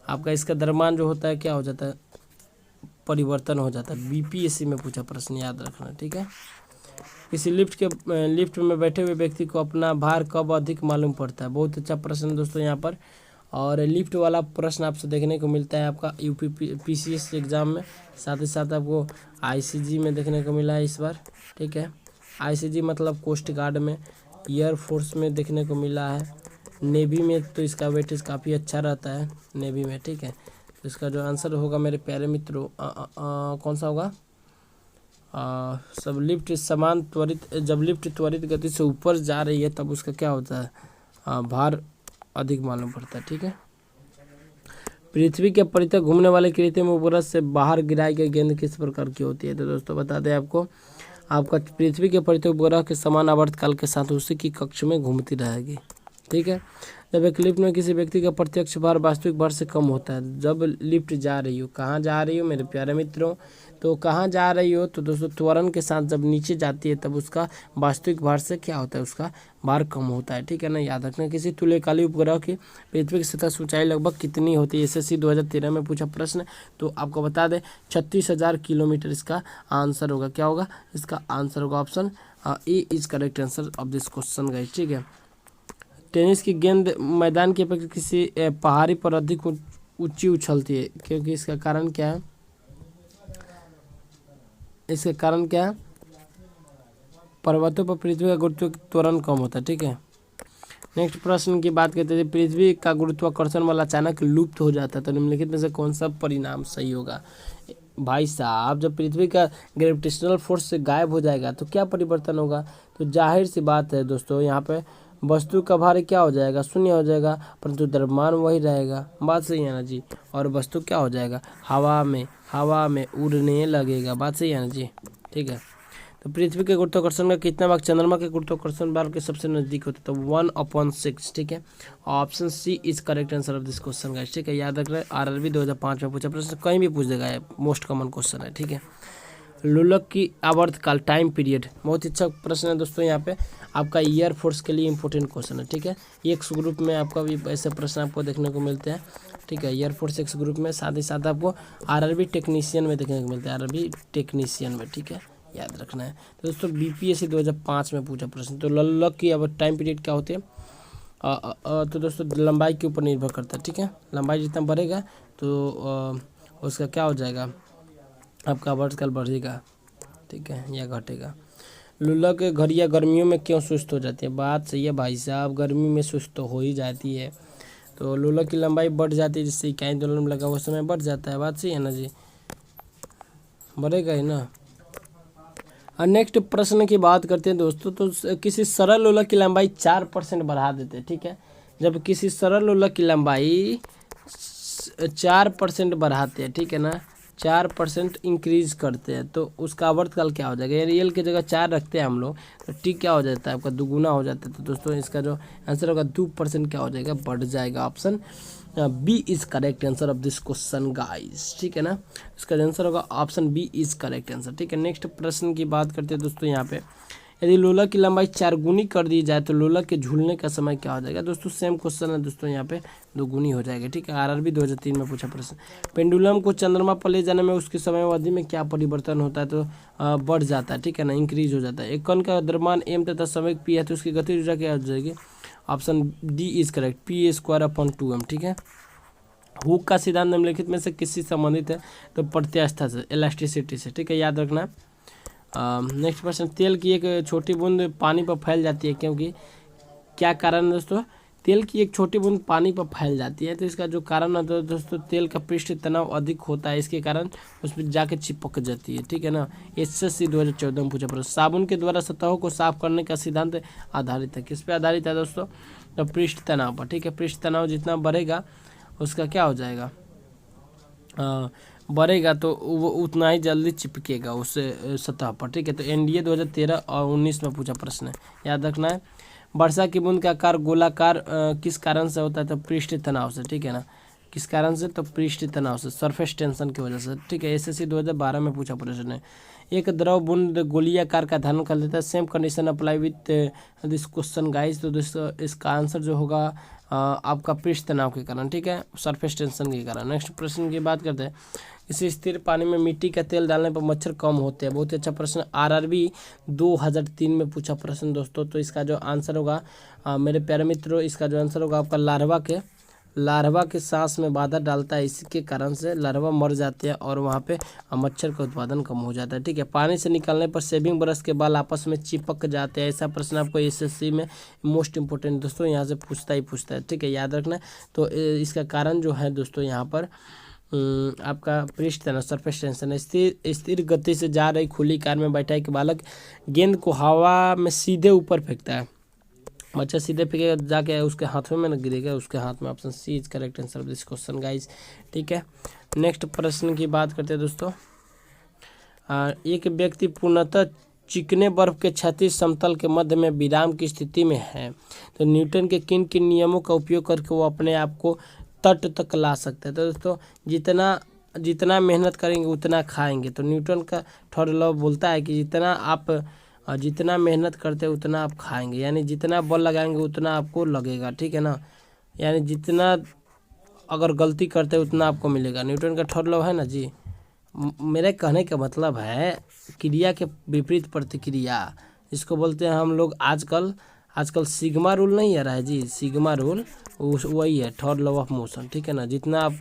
आपका इसका द्रव्यमान जो होता है क्या हो जाता है, परिवर्तन हो जाता है। बीपीएससी में पूछा प्रश्न, याद रखना, ठीक है। किसी लिफ्ट में बैठे हुए व्यक्ति को अपना भार कब अधिक मालूम पड़ता है। बहुत अच्छा प्रश्न दोस्तों यहाँ पर। और लिफ्ट वाला प्रश्न आपसे देखने को मिलता है आपका यूपी पीसीएस एग्जाम में, साथ ही साथ आपको आईसीजी में देखने को मिला है इस बार, ठीक है। आईसीजी मतलब कोस्ट गार्ड में, एयरफोर्स में देखने को मिला है, नेवी में तो इसका वेटेज काफ़ी अच्छा रहता है नेवी में, ठीक है। तो इसका जो आंसर होगा मेरे प्यारे मित्रों कौन सा होगा, सब लिफ्ट समान त्वरित, जब लिफ्ट त्वरित गति से ऊपर जा रही है तब उसका क्या होता है, भार अधिक मालूम पड़ता है, ठीक है। पृथ्वी के परितः घूमने वाले कृत्रिम उपग्रह से बाहर गिराई गई गेंद किस प्रकार की होती है। तो दोस्तों बता दें आपको, आपका पृथ्वी के परितः उपग्रह के समान आवर्तकाल के साथ उसी की कक्ष में घूमती रहेगी, ठीक है। जब एक लिफ्ट में किसी व्यक्ति का प्रत्यक्ष भार वास्तविक भार से कम होता है, जब लिफ्ट जा रही हो, कहाँ जा रही हो मेरे प्यारे मित्रों, तो कहाँ जा रही हो, तो दोस्तों त्वरण के साथ जब नीचे जाती है तब उसका वास्तविक भार से क्या होता है, उसका भार कम होता है, ठीक है ना। याद रखना, किसी तुल्यकालिक उपग्रह की पृथ्वी की सतह से ऊंचाई लगभग कितनी होती है। एसएससी 2013 में पूछा प्रश्न, तो आपको बता दें 36,000 किलोमीटर इसका आंसर होगा। क्या होगा, इसका आंसर होगा option A is correct answer of this question guys, ठीक है। टेनिस की गेंद मैदान की अपेक्षा किसी पहाड़ी पर अधिक ऊंची उछलती है, क्योंकि इसका कारण क्या है, इसका कारण क्या है, पर्वतों पर पृथ्वी का गुरुत्व त्वरण कम होता है, ठीक है। नेक्स्ट प्रश्न की बात करते हैं, पृथ्वी का गुरुत्वाकर्षण बल अचानक लुप्त हो जाता है तो निम्नलिखित में से कौन सा परिणाम सही होगा। भाई साहब, जब पृथ्वी का ग्रेविटेशनल फोर्स से गायब हो जाएगा तो क्या परिवर्तन होगा। तो जाहिर सी बात है दोस्तों, यहाँ पे वस्तु का भार क्या हो जाएगा, शून्य हो जाएगा, परंतु द्रव्यमान वही रहेगा। बात सही है ना जी। और वस्तु क्या हो जाएगा, हवा में उड़ने लगेगा। बात सही है ना जी, ठीक है। तो पृथ्वी के गुरुत्वाकर्षण का कितना भाग चंद्रमा के गुरुत्वाकर्षण बल के सबसे नजदीक होता है, तो 1/6, ठीक है। Option C is correct answer of this question guys, ठीक है। याद रख रहे हैं, आरआरबी 2005 में पूछा प्रश्न, कहीं भी पूछ देगा, ये मोस्ट कॉमन क्वेश्चन है, ठीक है। लोलक की आवर्तकाल टाइम पीरियड, बहुत अच्छा प्रश्न है दोस्तों। यहाँ पे आपका एयरफोर्स के लिए इंपॉर्टेंट क्वेश्चन है, ठीक है। एक्स ग्रुप में आपका भी ऐसे प्रश्न आपको देखने को मिलते हैं, ठीक है। एयरफोर्स एक्स ग्रुप में, साथ ही साथ आपको आरआरबी टेक्नीशियन में देखने को मिलता है, आरआरबी टेक्नीशियन में, ठीक है, याद रखना है। तो दोस्तों बीपीएससी 2005 में पूछा प्रश्न, तो लोलक की अब टाइम पीरियड क्या होती है, तो दोस्तों लंबाई के ऊपर निर्भर करता है, ठीक है। लंबाई जितना बढ़ेगा तो उसका क्या हो जाएगा, आपका आवर्तकाल बढ़ेगा, ठीक है, या घटेगा। लोलक घड़ियाँ गर्मियों में क्यों सुस्त हो जाती है। बात सही है भाई साहब, गर्मी में सुस्त तो हो ही जाती है, तो लोलक की लंबाई बढ़ जाती है, जिससे इकाई दोलन में लगा हुआ समय बढ़ जाता है। बात सही है ना जी, बढ़ेगा ही ना। और नेक्स्ट प्रश्न की बात करते हैं दोस्तों, तो किसी सरल लोलक की लंबाई 4% बढ़ा देते हैं, ठीक है। जब किसी सरल लोलक की लंबाई 4% बढ़ाते हैं, ठीक है ना, 4% इंक्रीज करते हैं, तो उसका आवर्तकाल क्या हो जाएगा। यानी एल की जगह 4 रखते हैं हम लोग, तो टी क्या हो जाता है, आपका दुगुना हो जाता है। तो दोस्तों इसका जो आंसर होगा 2% क्या हो जाएगा, बढ़ जाएगा। Option B is correct answer of this question guys, ठीक है ना। इसका आंसर होगा option B is correct answer, ठीक है। नेक्स्ट प्रश्न की बात करते हैं दोस्तों, यहाँ पे यदि लोलक की लंबाई 4 गुनी कर दी जाए तो लोलक के झूलने का समय क्या हो जाएगा। दोस्तों सेम क्वेश्चन है दोस्तों, यहाँ पे 2 गुनी हो जाएगा, ठीक है। आरआरबी 2003 में पूछा प्रश्न, पेंडुलम को चंद्रमा पर ले जाने में उसकी समय अवधि में क्या परिवर्तन होता है, तो बढ़ जाता है, ठीक है ना, इंक्रीज हो जाता है। एक कण का द्रव्यमान एम तथा समय पी है, तो उसकी गति ऊर्जा क्या हो जाएगी। Option D is correct, p²/2m, ठीक है। हुक का सिद्धांत निम्नलिखित में से किससे संबंधित है, तो प्रत्यास्था से, इलास्टिसिटी से, ठीक है, याद रखना। नेक्स्ट प्रश्न, तेल की एक छोटी बूंद पानी पर फैल जाती है क्योंकि, क्या कारण है दोस्तों, तेल की एक छोटी बूंद पानी पर फैल जाती है, तो इसका जो कारण है तो दोस्तों तेल का पृष्ठ तनाव अधिक होता है, इसके कारण उसमें जाके चिपक जाती है, ठीक है ना। एसएससी 2014 में पूछा प्रश्न, साबुन के द्वारा सतहों को साफ करने का सिद्धांत आधारित है, किस पे आधारित है दोस्तों, तो पृष्ठ तनाव पर, ठीक है। पृष्ठ तनाव जितना बढ़ेगा उसका क्या हो जाएगा, बढ़ेगा तो वो उतना ही जल्दी चिपकेगा उस सतह पर, ठीक है। तो एनडीए 2013 और 19 में पूछा प्रश्न है, याद रखना है। वर्षा की बूंद का आकार गोलाकार किस कारण से होता है, तो पृष्ठ तनाव से, ठीक है ना, किस कारण से, तो पृष्ठ तनाव से, सरफेस टेंशन की वजह से, ठीक है। एसएससी 2012 में पूछा प्रश्न है, एक द्रव बूंद गोलीय आकार का धारण कर लेता है। Same condition apply with this question guys. तो दोस्तों इसका आंसर जो होगा आपका पृष्ठ तनाव के कारण, ठीक है, सरफेस टेंशन के कारण। नेक्स्ट प्रश्न की बात करते हैं। इसी स्थिर पानी में मिट्टी का तेल डालने पर मच्छर कम होते हैं। बहुत ही अच्छा प्रश्न, आरआरबी 2003 में पूछा प्रश्न दोस्तों। तो इसका जो आंसर होगा मेरे प्यारे मित्रों, इसका जो आंसर होगा आपका लार्वा के सांस में बाधा डालता है, इसके कारण से लार्वा मर जाते हैं और वहाँ पे मच्छर का उत्पादन कम हो जाता है, ठीक है। पानी से निकालने पर शेविंग ब्रश के बाल आपस में चिपक जाते हैं। ऐसा प्रश्न आपको एसएससी में मोस्ट इंपोर्टेंट दोस्तों यहाँ से पूछता है, ठीक है, याद रखना। तो इसका कारण जो है दोस्तों यहाँ पर आपका पृष्ठ तनाव, सरफेस टेंशन। स्थिर गति से जा रही खुली कार में बैठा एक बालक गेंद को हवा में सीधे ऊपर फेंकता है। बच्चा सीधे फेंकेगा, जाके उसके हाथ में ना गिरेगा, उसके हाथ में। Option C is correct answer of this question guys, ठीक है। नेक्स्ट प्रश्न की बात करते हैं दोस्तों। एक व्यक्ति पूर्णतः चिकने बर्फ के क्षैतिज समतल के मध्य में विराम की स्थिति में है, तो न्यूटन के किन किन नियमों का उपयोग करके वो अपने आप को तट तक ला सकते हैं। तो दोस्तों जितना मेहनत करेंगे उतना खाएंगे। तो न्यूटन का थर्ड लॉ बोलता है कि जितना मेहनत करते हैं उतना आप खाएंगे, यानी जितना बल लगाएंगे उतना आपको लगेगा, ठीक है ना। यानी जितना अगर गलती करते हैं उतना आपको मिलेगा। न्यूटन का थर्ड लॉ है ना जी। मेरे कहने का मतलब है क्रिया के विपरीत प्रतिक्रिया, इसको बोलते हैं हम लोग आजकल सिग्मा रूल नहीं आ रहा है जी, सिग्मा रूल वही है, थर्ड लॉ ऑफ मोशन, ठीक है ना। जितना आप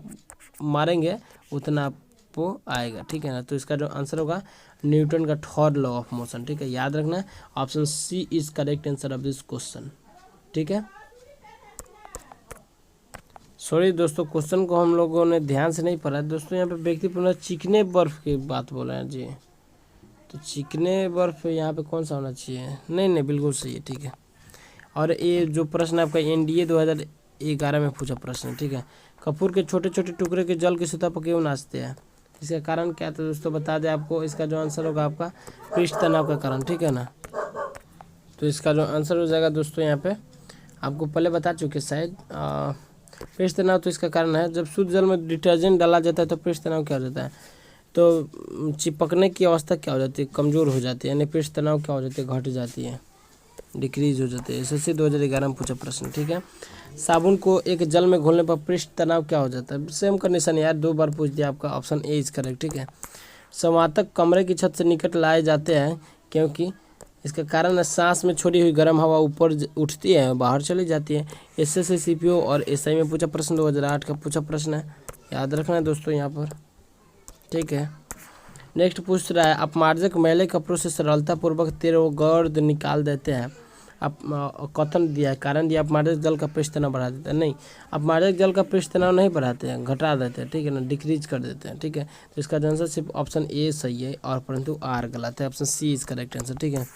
मारेंगे उतना आपको आएगा, ठीक है ना। तो इसका जो आंसर होगा न्यूटन का थर्ड लॉ ऑफ मोशन, ठीक है, याद रखना। Option C is correct answer of this question, ठीक है। सॉरी दोस्तों, क्वेश्चन को हम लोगों ने ध्यान से नहीं पढ़ा दोस्तों। यहाँ पे व्यक्ति पुनः चिकने बर्फ की बात बोला है जी, तो चिकने बर्फ यहाँ पे कौन सा होना चाहिए? नहीं, बिल्कुल सही है, ठीक है। और ये जो प्रश्न आपका एनडीए 2011 में पूछा प्रश्न, ठीक है। कपूर के छोटे छोटे टुकड़े के जल की सतह पर क्यों नाचते हैं, इसका कारण क्या था दोस्तों बता दें आपको। इसका जो आंसर होगा आपका पृष्ठ तनाव का कारण, ठीक है ना। तो इसका जो आंसर हो जाएगा दोस्तों यहाँ पे आपको पहले बता चुके शायद। पृष्ठ तनाव तो इसका कारण है, जब शुद्ध जल में डिटर्जेंट डाला जाता है तो पृष्ठ तनाव क्या हो जाता है, तो चिपकने की अवस्था क्या हो जाती है, कमज़ोर हो जाती है, यानी पृष्ठ तनाव क्या हो जाती है, घट जाती है, डिक्रीज हो जाती है। एसएससी 2011 में पूछा प्रश्न, ठीक है। साबुन को एक जल में घोलने पर पृष्ठ तनाव क्या हो जाता है, सेम कंडीशन यार, 2 बार पूछ दिया आपका। ऑप्शन ए इज करेक्ट, ठीक है। संवातक कमरे की छत से निकट लाए जाते हैं क्योंकि इसका कारण है सांस में छोड़ी हुई गर्म हवा ऊपर उठती है, बाहर चली जाती है। एसएससी सीपीओ और एसआई में पूछा प्रश्न, 2008 का पूछा प्रश्न है, याद रखना है दोस्तों यहाँ पर, ठीक है। नेक्स्ट पूछ रहा है, अपमार्जक मैले कपड़ों से सरलतापूर्वक तेल व गर्द निकाल देते हैं। अब कथन दिया है, कारण दिया, अपमार्जक जल का पृष्ठ तनाव बढ़ा देता है। नहीं, अपमार्जक जल का पृष्ठ तनाव नहीं बढ़ाते हैं, घटा देते हैं, ठीक है ना, डिक्रीज कर देते हैं, ठीक है। तो इसका आंसर सिर्फ ऑप्शन ए सही है और परंतु आर गलत है। Option C is correct answer, ठीक है।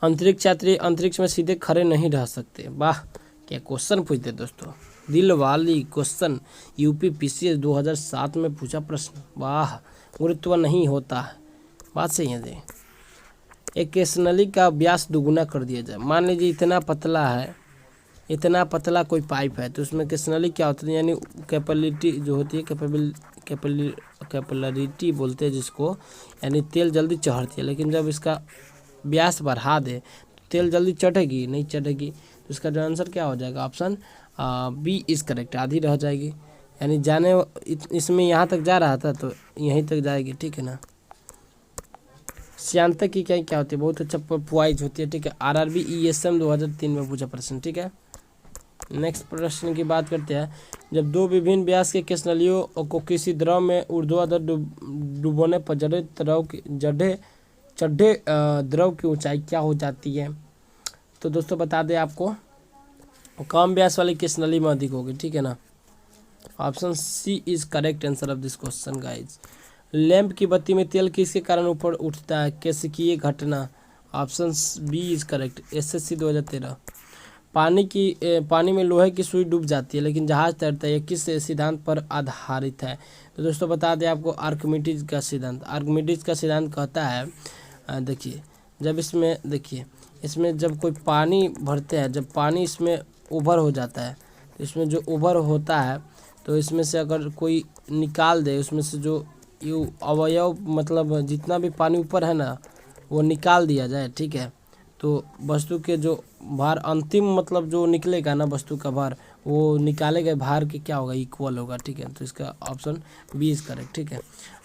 अंतरिक्ष यात्री अंतरिक्ष में सीधे खड़े नहीं रह सकते। वाह, क्या क्वेश्चन पूछते दोस्तों, दिल वाली क्वेश्चन, यूपी पीसीएस 2007 में पूछा प्रश्न। वाह, गुरुत्व नहीं होता है, बात सही है जी। एक नली का व्यास दुगुना कर दिया जाए। मान लीजिए इतना पतला है, इतना पतला कोई पाइप है, तो उसमें कैपिलरी क्या होती है, यानी कैपेबिलिटी जो होती है, कैपिलरिटी बोलते हैं जिसको, यानी तेल जल्दी चढ़ती है। लेकिन जब इसका व्यास बढ़ा दे तो तेल जल्दी चढ़ेगी नहीं चढ़ेगी। तो इसका जो आंसर क्या हो जाएगा, ऑप्शन बी इज करेक्ट, आधी रह जाएगी, यानी जाने इसमें यहाँ तक जा रहा था तो यहीं तक जाएगी, ठीक है ना। श्यांतक की क्या होती है, बहुत अच्छा पॉइज होती है, ठीक है। आरआरबी ईएसएम 2003 में पूछा प्रश्न, ठीक है। नेक्स्ट प्रश्न की बात करते हैं। जब 2 विभिन्न व्यास के केसनलियों को किसी द्रव में ऊर्ध्वाधर डुबोने पर चढ़े द्रव की ऊंचाई क्या हो जाती है, तो दोस्तों बता दें आपको, कम व्यास वाली केसनली में अधिक होगी, ठीक है ना। Option C is correct answer of this question guys. Lamp की बत्ती में तेल किसके कारण ऊपर उठता है, कैसे की ये घटना, option B is correct, SSC 2013। पानी में लोहे की सुई डूब जाती है लेकिन जहाज तैरता है, किस सिद्धांत पर आधारित है, तो दोस्तों बता दें आपको आर्किमिडीज का सिद्धांत। आर्किमिडीज का सिद्धांत कहता है, देखिए जब इसमें जब कोई पानी भरते हैं, जब पानी इसमें ओवर हो जाता है, तो इसमें जो ओवर होता है तो इसमें से अगर कोई निकाल दे, उसमें से जो ये अवयव मतलब जितना भी पानी ऊपर है ना वो निकाल दिया जाए, ठीक है, तो वस्तु के जो भार अंतिम मतलब जो निकलेगा ना वस्तु का भार, वो निकाले गए भार के क्या होगा, इक्वल होगा, ठीक है। तो इसका ऑप्शन बी इज करेक्ट, ठीक है।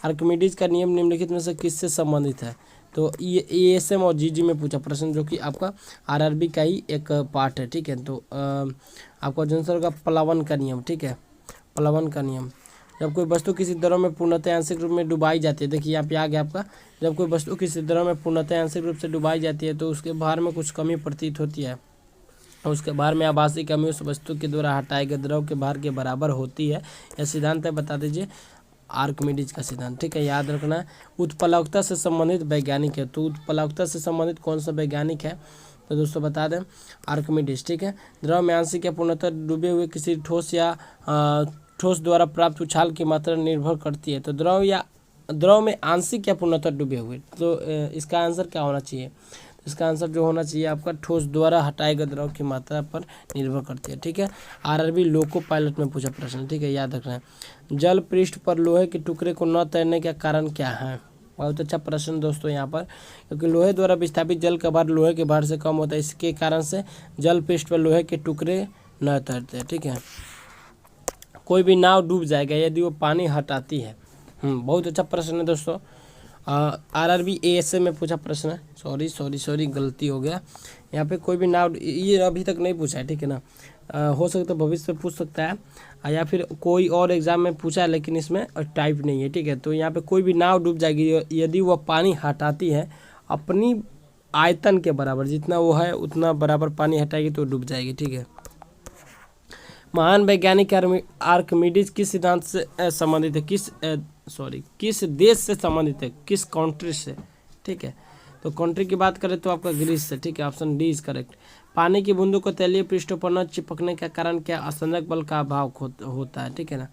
आर्किमिडीज का नियम निम्नलिखित में से किससे संबंधित है? तो ये एएसएम और जीजी में पूछा प्रश्न, जो कि आपका आरआरबी का ही एक पार्ट है, ठीक है। तो आपका आंसर का प्लावन का नियम, ठीक है, प्लावन का नियम। जब कोई वस्तु किसी द्रव में पूर्णतः आंशिक रूप में डुबाई जाती है, देखिए यहाँ पे आ गया आपका, जब कोई वस्तु किसी द्रव में पूर्णतः आंशिक रूप से डुबाई जाती है तो उसके भार में कुछ कमी प्रतीत होती है, और उसके भार में आभासी कमी उस वस्तु के द्वारा हटाए गए द्रव के भार के बराबर होती है। यह सिद्धांत है, बता दीजिए, आर्किमिडीज का सिद्धांत, ठीक है, याद रखना। उत्प्लावकता से संबंधित वैज्ञानिक है, तो उत्प्लावकता से संबंधित कौन सा वैज्ञानिक है? तो दोस्तों बता दें, आर्किमिडीज, ठीक है। द्रव में आंशिक या पूर्णतः डूबे हुए किसी ठोस या ठोस द्वारा प्राप्त उछाल की मात्रा निर्भर करती है। तो द्रव में आंशिक या पूर्णतः डूबे हुए, तो इसका आंसर क्या होना चाहिए? इसका आंसर जो होना चाहिए आपका ठोस द्वारा हटाए गए द्रव की मात्रा पर निर्भर करती है, ठीक है। आरआरबी लोको पायलट में पूछा प्रश्न, ठीक है, याद रखना है। जल पृष्ठ पर लोहे के टुकड़े को न तैरने का कारण क्या है? बहुत अच्छा प्रश्न दोस्तों यहाँ पर, क्योंकि लोहे द्वारा विस्थापित जल का भार लोहे के भार से कम होता है, इसके कारण से जल पृष्ठ पर लोहे के टुकड़े न तैरते, ठीक है। कोई भी नाव डूब जाएगा यदि वो पानी हटाती है। बहुत अच्छा प्रश्न है दोस्तों। आरआरबी एएसए में पूछा प्रश्न है, सॉरी गलती हो गया यहाँ पे। कोई भी नाव, ये अभी तक नहीं पूछा है, ठीक है ना, हो सकता है भविष्य में पूछ सकता है, या फिर कोई और एग्जाम में पूछा है लेकिन इसमें टाइप नहीं है, ठीक है। तो यहाँ पे कोई भी नाव डूब जाएगी यदि वह पानी हटाती है अपनी आयतन के बराबर, जितना वो है उतना बराबर पानी हटाएगी तो डूब जाएगी, ठीक है। महान वैज्ञानिक आर्किमिडीज किस सिद्धांत से संबंधित है? किस देश से संबंधित है? किस कंट्री से, ठीक है। तो कंट्री की बात करें तो आपका ग्रीस से, ठीक है, ऑप्शन डी इज करेक्ट। पानी की बूंदों को तैलीय पृष्ठों पर न चिपकने का कारण क्या? असंजक बल का अभाव होता है, ठीक है ना,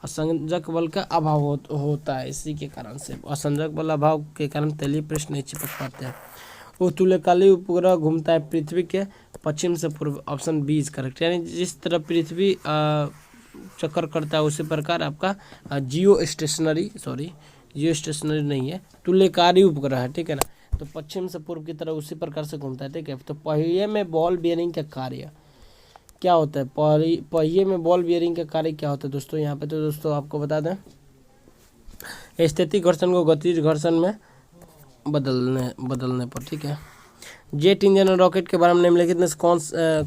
असंजक बल का अभाव होता है, इसी के कारण से असंजक बल अभाव के कारण तैलीय पृष्ठ नहीं चिपक पाते हैं। वो तुल्यकालिक उपग्रह घूमता है पृथ्वी के पश्चिम से पूर्व, ऑप्शन बी इज करेक्ट। यानी जिस तरह पृथ्वी चक्कर करता है उसी प्रकार आपका जियो स्टेशनरी नहीं है, तुल्यकारी उपग्रह है, ठीक है ना। तो पश्चिम से पूर्व की तरह उसी प्रकार से घूमता है, ठीक है। तो पहिए में बॉल बियरिंग का कार्य क्या होता है? पहिए में बॉल बियरिंग का कार्य क्या होता है दोस्तों? यहाँ पे तो दोस्तों आपको बता दें, स्थितिक घर्षण को गतिज घर्षण में बदलने पर, ठीक है। जेट इंजन और रॉकेट के बारे में निम्नलिखित में कौन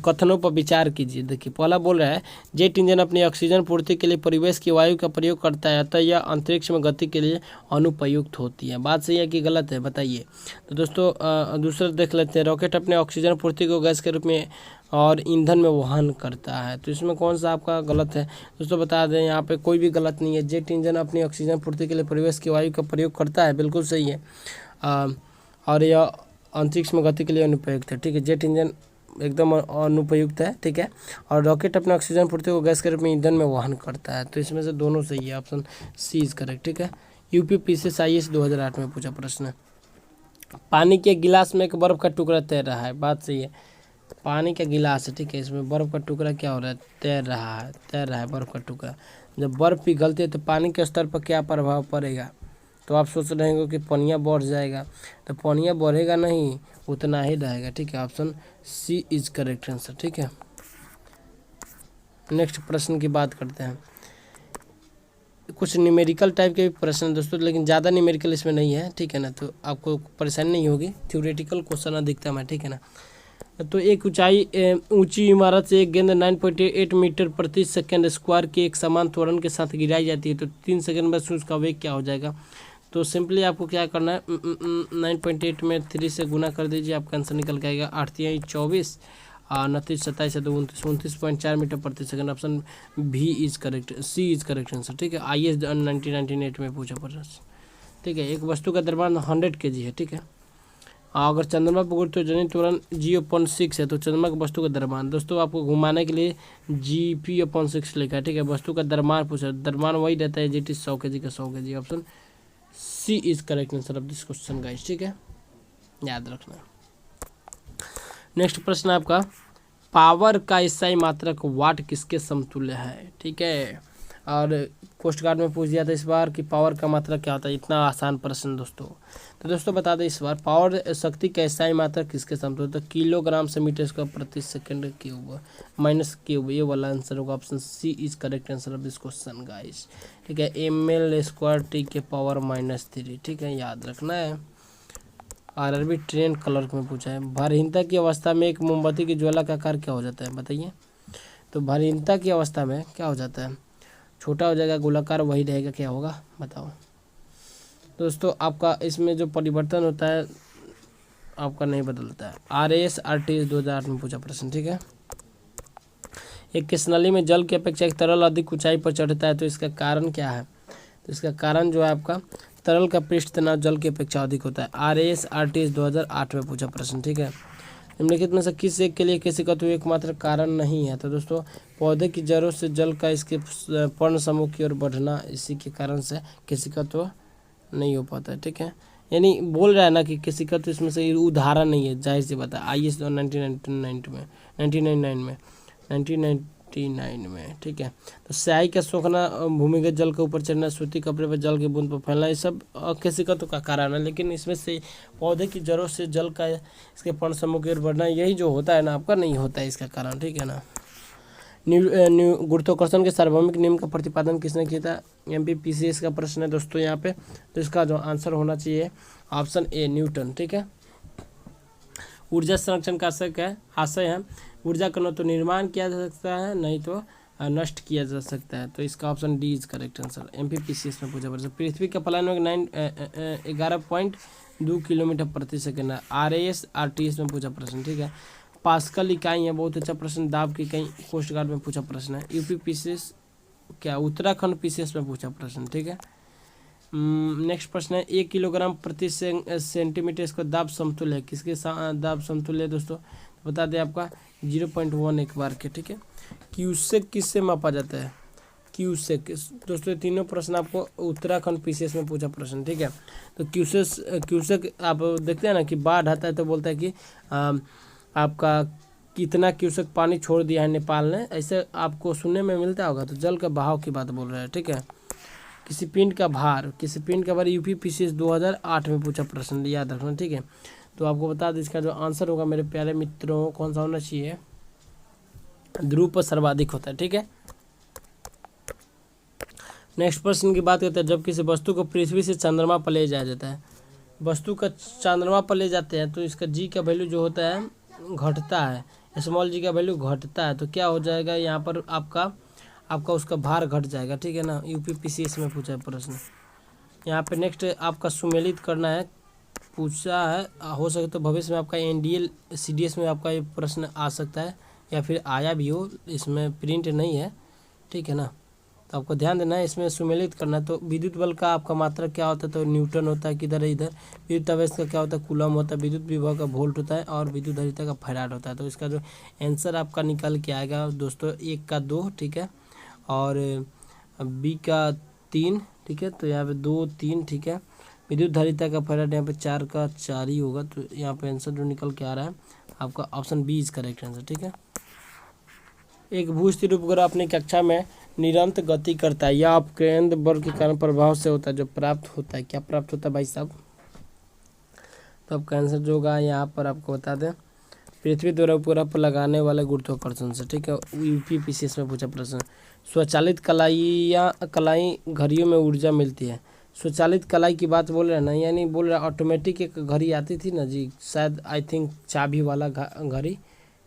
कथनों पर विचार कीजिए। देखिए पहला बोल रहा है, जेट इंजन अपनी ऑक्सीजन पूर्ति के लिए परिवेश की वायु का प्रयोग करता है, अतः यह अंतरिक्ष में गति के लिए अनुपयुक्त होती है। बात सही है कि गलत है, बताइए। तो दोस्तों दूसरा देख लेते हैं, रॉकेट अपने ऑक्सीजन पूर्ति को गैस के रूप में और ईंधन में वहन करता है, तो इसमें कौन सा आपका गलत है? दोस्तों बता दें, यहाँ पे कोई भी गलत नहीं है। जेट इंजन अपनी ऑक्सीजन पूर्ति के लिए परिवेश की वायु का प्रयोग करता है, बिल्कुल सही है, और यह अंतरिक्ष में गति के लिए अनुपयुक्त है, ठीक है। जेट इंजन एकदम अनुपयुक्त है, ठीक है। और रॉकेट अपने ऑक्सीजन पूर्ति को गैस के रूप में ईंधन में वहन करता है, तो इसमें से दोनों सही है, ऑप्शन सी इज करेक्ट, ठीक है। यूपीपीसीएस 2008 में पूछा प्रश्न है, पानी के गिलास में एक बर्फ का टुकड़ा तैर रहा है। बात सही है, पानी का गिलास है, ठीक है, इसमें बर्फ का टुकड़ा क्या हो रहा है? तैर रहा है बर्फ का टुकड़ा। जब बर्फ पिघलती है तो पानी के स्तर पर क्या प्रभाव पड़ेगा? तो आप सोच रहे होंगे कि पनिया बढ़ जाएगा, तो पनिया बढ़ेगा नहीं, उतना ही रहेगा, ठीक है। Option C is correct answer, ठीक है। नेक्स्ट प्रश्न की बात करते हैं, कुछ न्यूमेरिकल टाइप के प्रश्न दोस्तों, लेकिन ज़्यादा न्यूमेरिकल इसमें नहीं है, ठीक है ना, तो आपको परेशानी नहीं होगी। थ्योरेटिकल क्वेश्चन अधिकतम है, ठीक है ना। तो एक ऊंची इमारत से एक गेंद 9.8 मीटर प्रति सेकंड स्क्वायर के एक समान त्वरण के साथ गिराई जाती है, तो 3 सेकंड में उसका वेग क्या हो जाएगा? तो सिंपली आपको क्या करना है, 9.8 में 3 से गुना कर दीजिए, आपका आंसर निकल के आएगा 8 × 24 29 27 है तो 29.4 मीटर प्रति second. Option B is correct, C is correct answer, ठीक है। IS 1998 में पूछा प्रश्न, ठीक है। एक वस्तु का द्रव्यमान 100 kg है, ठीक है। अगर चंद्रमा पर गुरुत्व जनित त्वरण G/6 है तो चंद्रमा की वस्तु का द्रव्यमान, दोस्तों आपको घुमाने के लिए Gp/6 लिखा है, ठीक है। वस्तु का द्रव्यमान पूछा, द्रव्यमान वही रहता है GT 100 kg का 100 kg। Option C is correct answer of this question guys, ठीक है, याद रखना। नेक्स्ट प्रश्न आपका, पावर का ईसाई मात्रक वाट किसके समतुल्य है? ठीक है, और पोस्ट कार्ड में पूछ दिया था इस बार कि पावर का मात्रा क्या होता है। इतना आसान प्रश्न दोस्तों। तो दोस्तों बता दें इस बार पावर शक्ति का स्थायी मात्रा किसके समतुल्य होता है? किलोग्राम से मीटर स्क्वायर प्रति सेकंड क्यूब माइनस क्यूब। ये वाला आंसर होगा, option C is correct answer of this question guys. ठीक है, ml स्क्वायर टी के पावर -3। ठीक है, याद रखना है। आरआरबी ट्रेन क्लर्क में पूछा है, भारहीनता की अवस्था में एक मोमबत्ती की ज्वाला का आकार क्या हो जाता है? बताइए। तो भारहीनता की अवस्था में क्या हो जाता है? छोटा हो जाएगा, गोलाकार वही रहेगा, क्या होगा बताओ दोस्तों। आपका इसमें जो परिवर्तन होता है आपका नहीं बदलता है। RAS-RTS 2008 में पूछा प्रश्न। ठीक है, एक किस नली में जल की अपेक्षा एक तरल अधिक ऊंचाई पर चढ़ता है, तो इसका कारण क्या है? तो इसका कारण जो है आपका तरल का पृष्ठ तनाव जल की अपेक्षा अधिक होता है। RAS-RTS 2008 में पूछा प्रश्न। ठीक है, निम्नलिखित में से किस एक के लिए केशिकत्व एकमात्र कारण नहीं है? तो दोस्तों पौधे की जड़ों से जल का इसके पर्ण समूह की ओर बढ़ना, इसी के कारण से केशिकत्व नहीं हो पाता है। ठीक है, यानी बोल रहा है ना कि केशिकत्व इसमें से उदाहरण नहीं है, जाहिर सी बात है। IS 1999 में। ठीक है, तो स्याही का सोखना, भूमिगत जल के ऊपर चढ़ना, सूती कपड़े पर जल के बूंद पर फैलना, ये सब केशिकत्व का कारण है। लेकिन इसमें से पौधे की जड़ों से जल का इसके पर्ण समूह की ओर बढ़ना, यही जो होता है ना आपका, नहीं होता है इसका कारण। ठीक है ना। गुरुत्वाकर्षण के सार्वभौमिक नियम का प्रतिपादन किसने किया था? MPPCS का प्रश्न है दोस्तों यहाँ पे। तो इसका जो आंसर होना चाहिए ऑप्शन ए, न्यूटन। ठीक है, ऊर्जा संरक्षण का आशय है ऊर्जा का न तो निर्माण किया जा सकता है, नहीं तो नष्ट किया जा सकता है। तो इसका option D is correct answer. MPPCS में पूछा प्रश्न, पृथ्वी का फलन 11.2 किलोमीटर प्रति सेकंड है। RAS-RTS में पूछा प्रश्न। ठीक है, पास्कल इकाई है, बहुत अच्छा प्रश्न। दाब की इकाई कोस्ट गार्ड में पूछा प्रश्न है। UPPCS क्या उत्तराखंड PCS में पूछा प्रश्न। ठीक है, नेक्स्ट प्रश्न है 1 किलोग्राम प्रति सेंटीमीटर इसका दाब समतुल्य है, किसके दाब समतुल्य है दोस्तों? बता दें आपका 0.1 एक बार के। ठीक है, क्यूसेक किससे मापा जाता है? क्यूसेक दोस्तों, तीनों प्रश्न आपको उत्तराखंड PCS में पूछा प्रश्न। ठीक है, तो क्यूसेक आप देखते हैं ना कि बाढ़ आता है तो बोलता है कि आपका कितना क्यूसेक पानी छोड़ दिया है नेपाल ने, ऐसे आपको सुनने में मिलता होगा। तो जल का बहाव की बात बोल रहा है। ठीक है, किसी पिंड का भार UPPCS 2008 में पूछा प्रश्न, याद रखना। ठीक है, तो आपको बता दें इसका जो आंसर होगा मेरे प्यारे मित्रों, कौन सा होना चाहिए? ध्रुव पर सर्वाधिक होता है। ठीक है, नेक्स्ट प्रश्न की बात करते हैं, जब किसी वस्तु को पृथ्वी से चंद्रमा पर ले जाया जाता है, वस्तु का चंद्रमा पर ले जाते हैं, तो इसका जी का वैल्यू जो होता है घटता है, स्मॉल जी का वैल्यू घटता है। तो क्या हो जाएगा यहाँ पर आपका उसका भार घट जाएगा। ठीक है ना, UPPCS में पूछा है प्रश्न। यहाँ पे नेक्स्ट आपका सुमेलित करना है, पूछा है। हो सके तो भविष्य में आपका NDL CDS में आपका ये प्रश्न आ सकता है, या फिर आया भी हो, इसमें प्रिंट नहीं है। ठीक है ना, तो आपको ध्यान देना है, इसमें सुमेलित करना है। तो विद्युत बल का आपका मात्रा क्या होता है? तो न्यूटन होता है। किधर है? इधर। विद्युत आवेश का क्या होता है? कूलम होता है। विद्युत विभव का वोल्ट होता है, और विद्युत धारिता का फैराड होता है। तो इसका जो आंसर आपका निकल के आएगा दोस्तों, 1 का 2। ठीक है, और B का 3। ठीक है, तो यहाँ पे 2 3। ठीक है, विद्युत धारिता का फैराड यहाँ पे 4 का 4 ही होगा। तो यहाँ पे आंसर जो निकल के आ रहा है आपका option B is correct answer. ठीक है, एक भूस्थिर उपग्रह अपनी कक्षा में निरंतर गति करता है, यह अपकेंद्र बल के कारण प्रभाव से होता है। जो प्राप्त होता है, क्या प्राप्त होता है भाई साहब? तो आपका आंसर जो होगा यहाँ पर आपको बता दें, पृथ्वी द्वारा उपग्रह पर लगाने वाले गुरुत्वाकर्षण से। ठीक है, UPPCS में पूछा प्रश्न। स्वचालित कलाई घड़ियों में ऊर्जा मिलती है। स्वचालित कलाई की बात बोल रहे हैं ना, यानी बोल रहे ऑटोमेटिक एक घड़ी आती थी ना जी, शायद आई थिंक चाबी वाला घड़ी,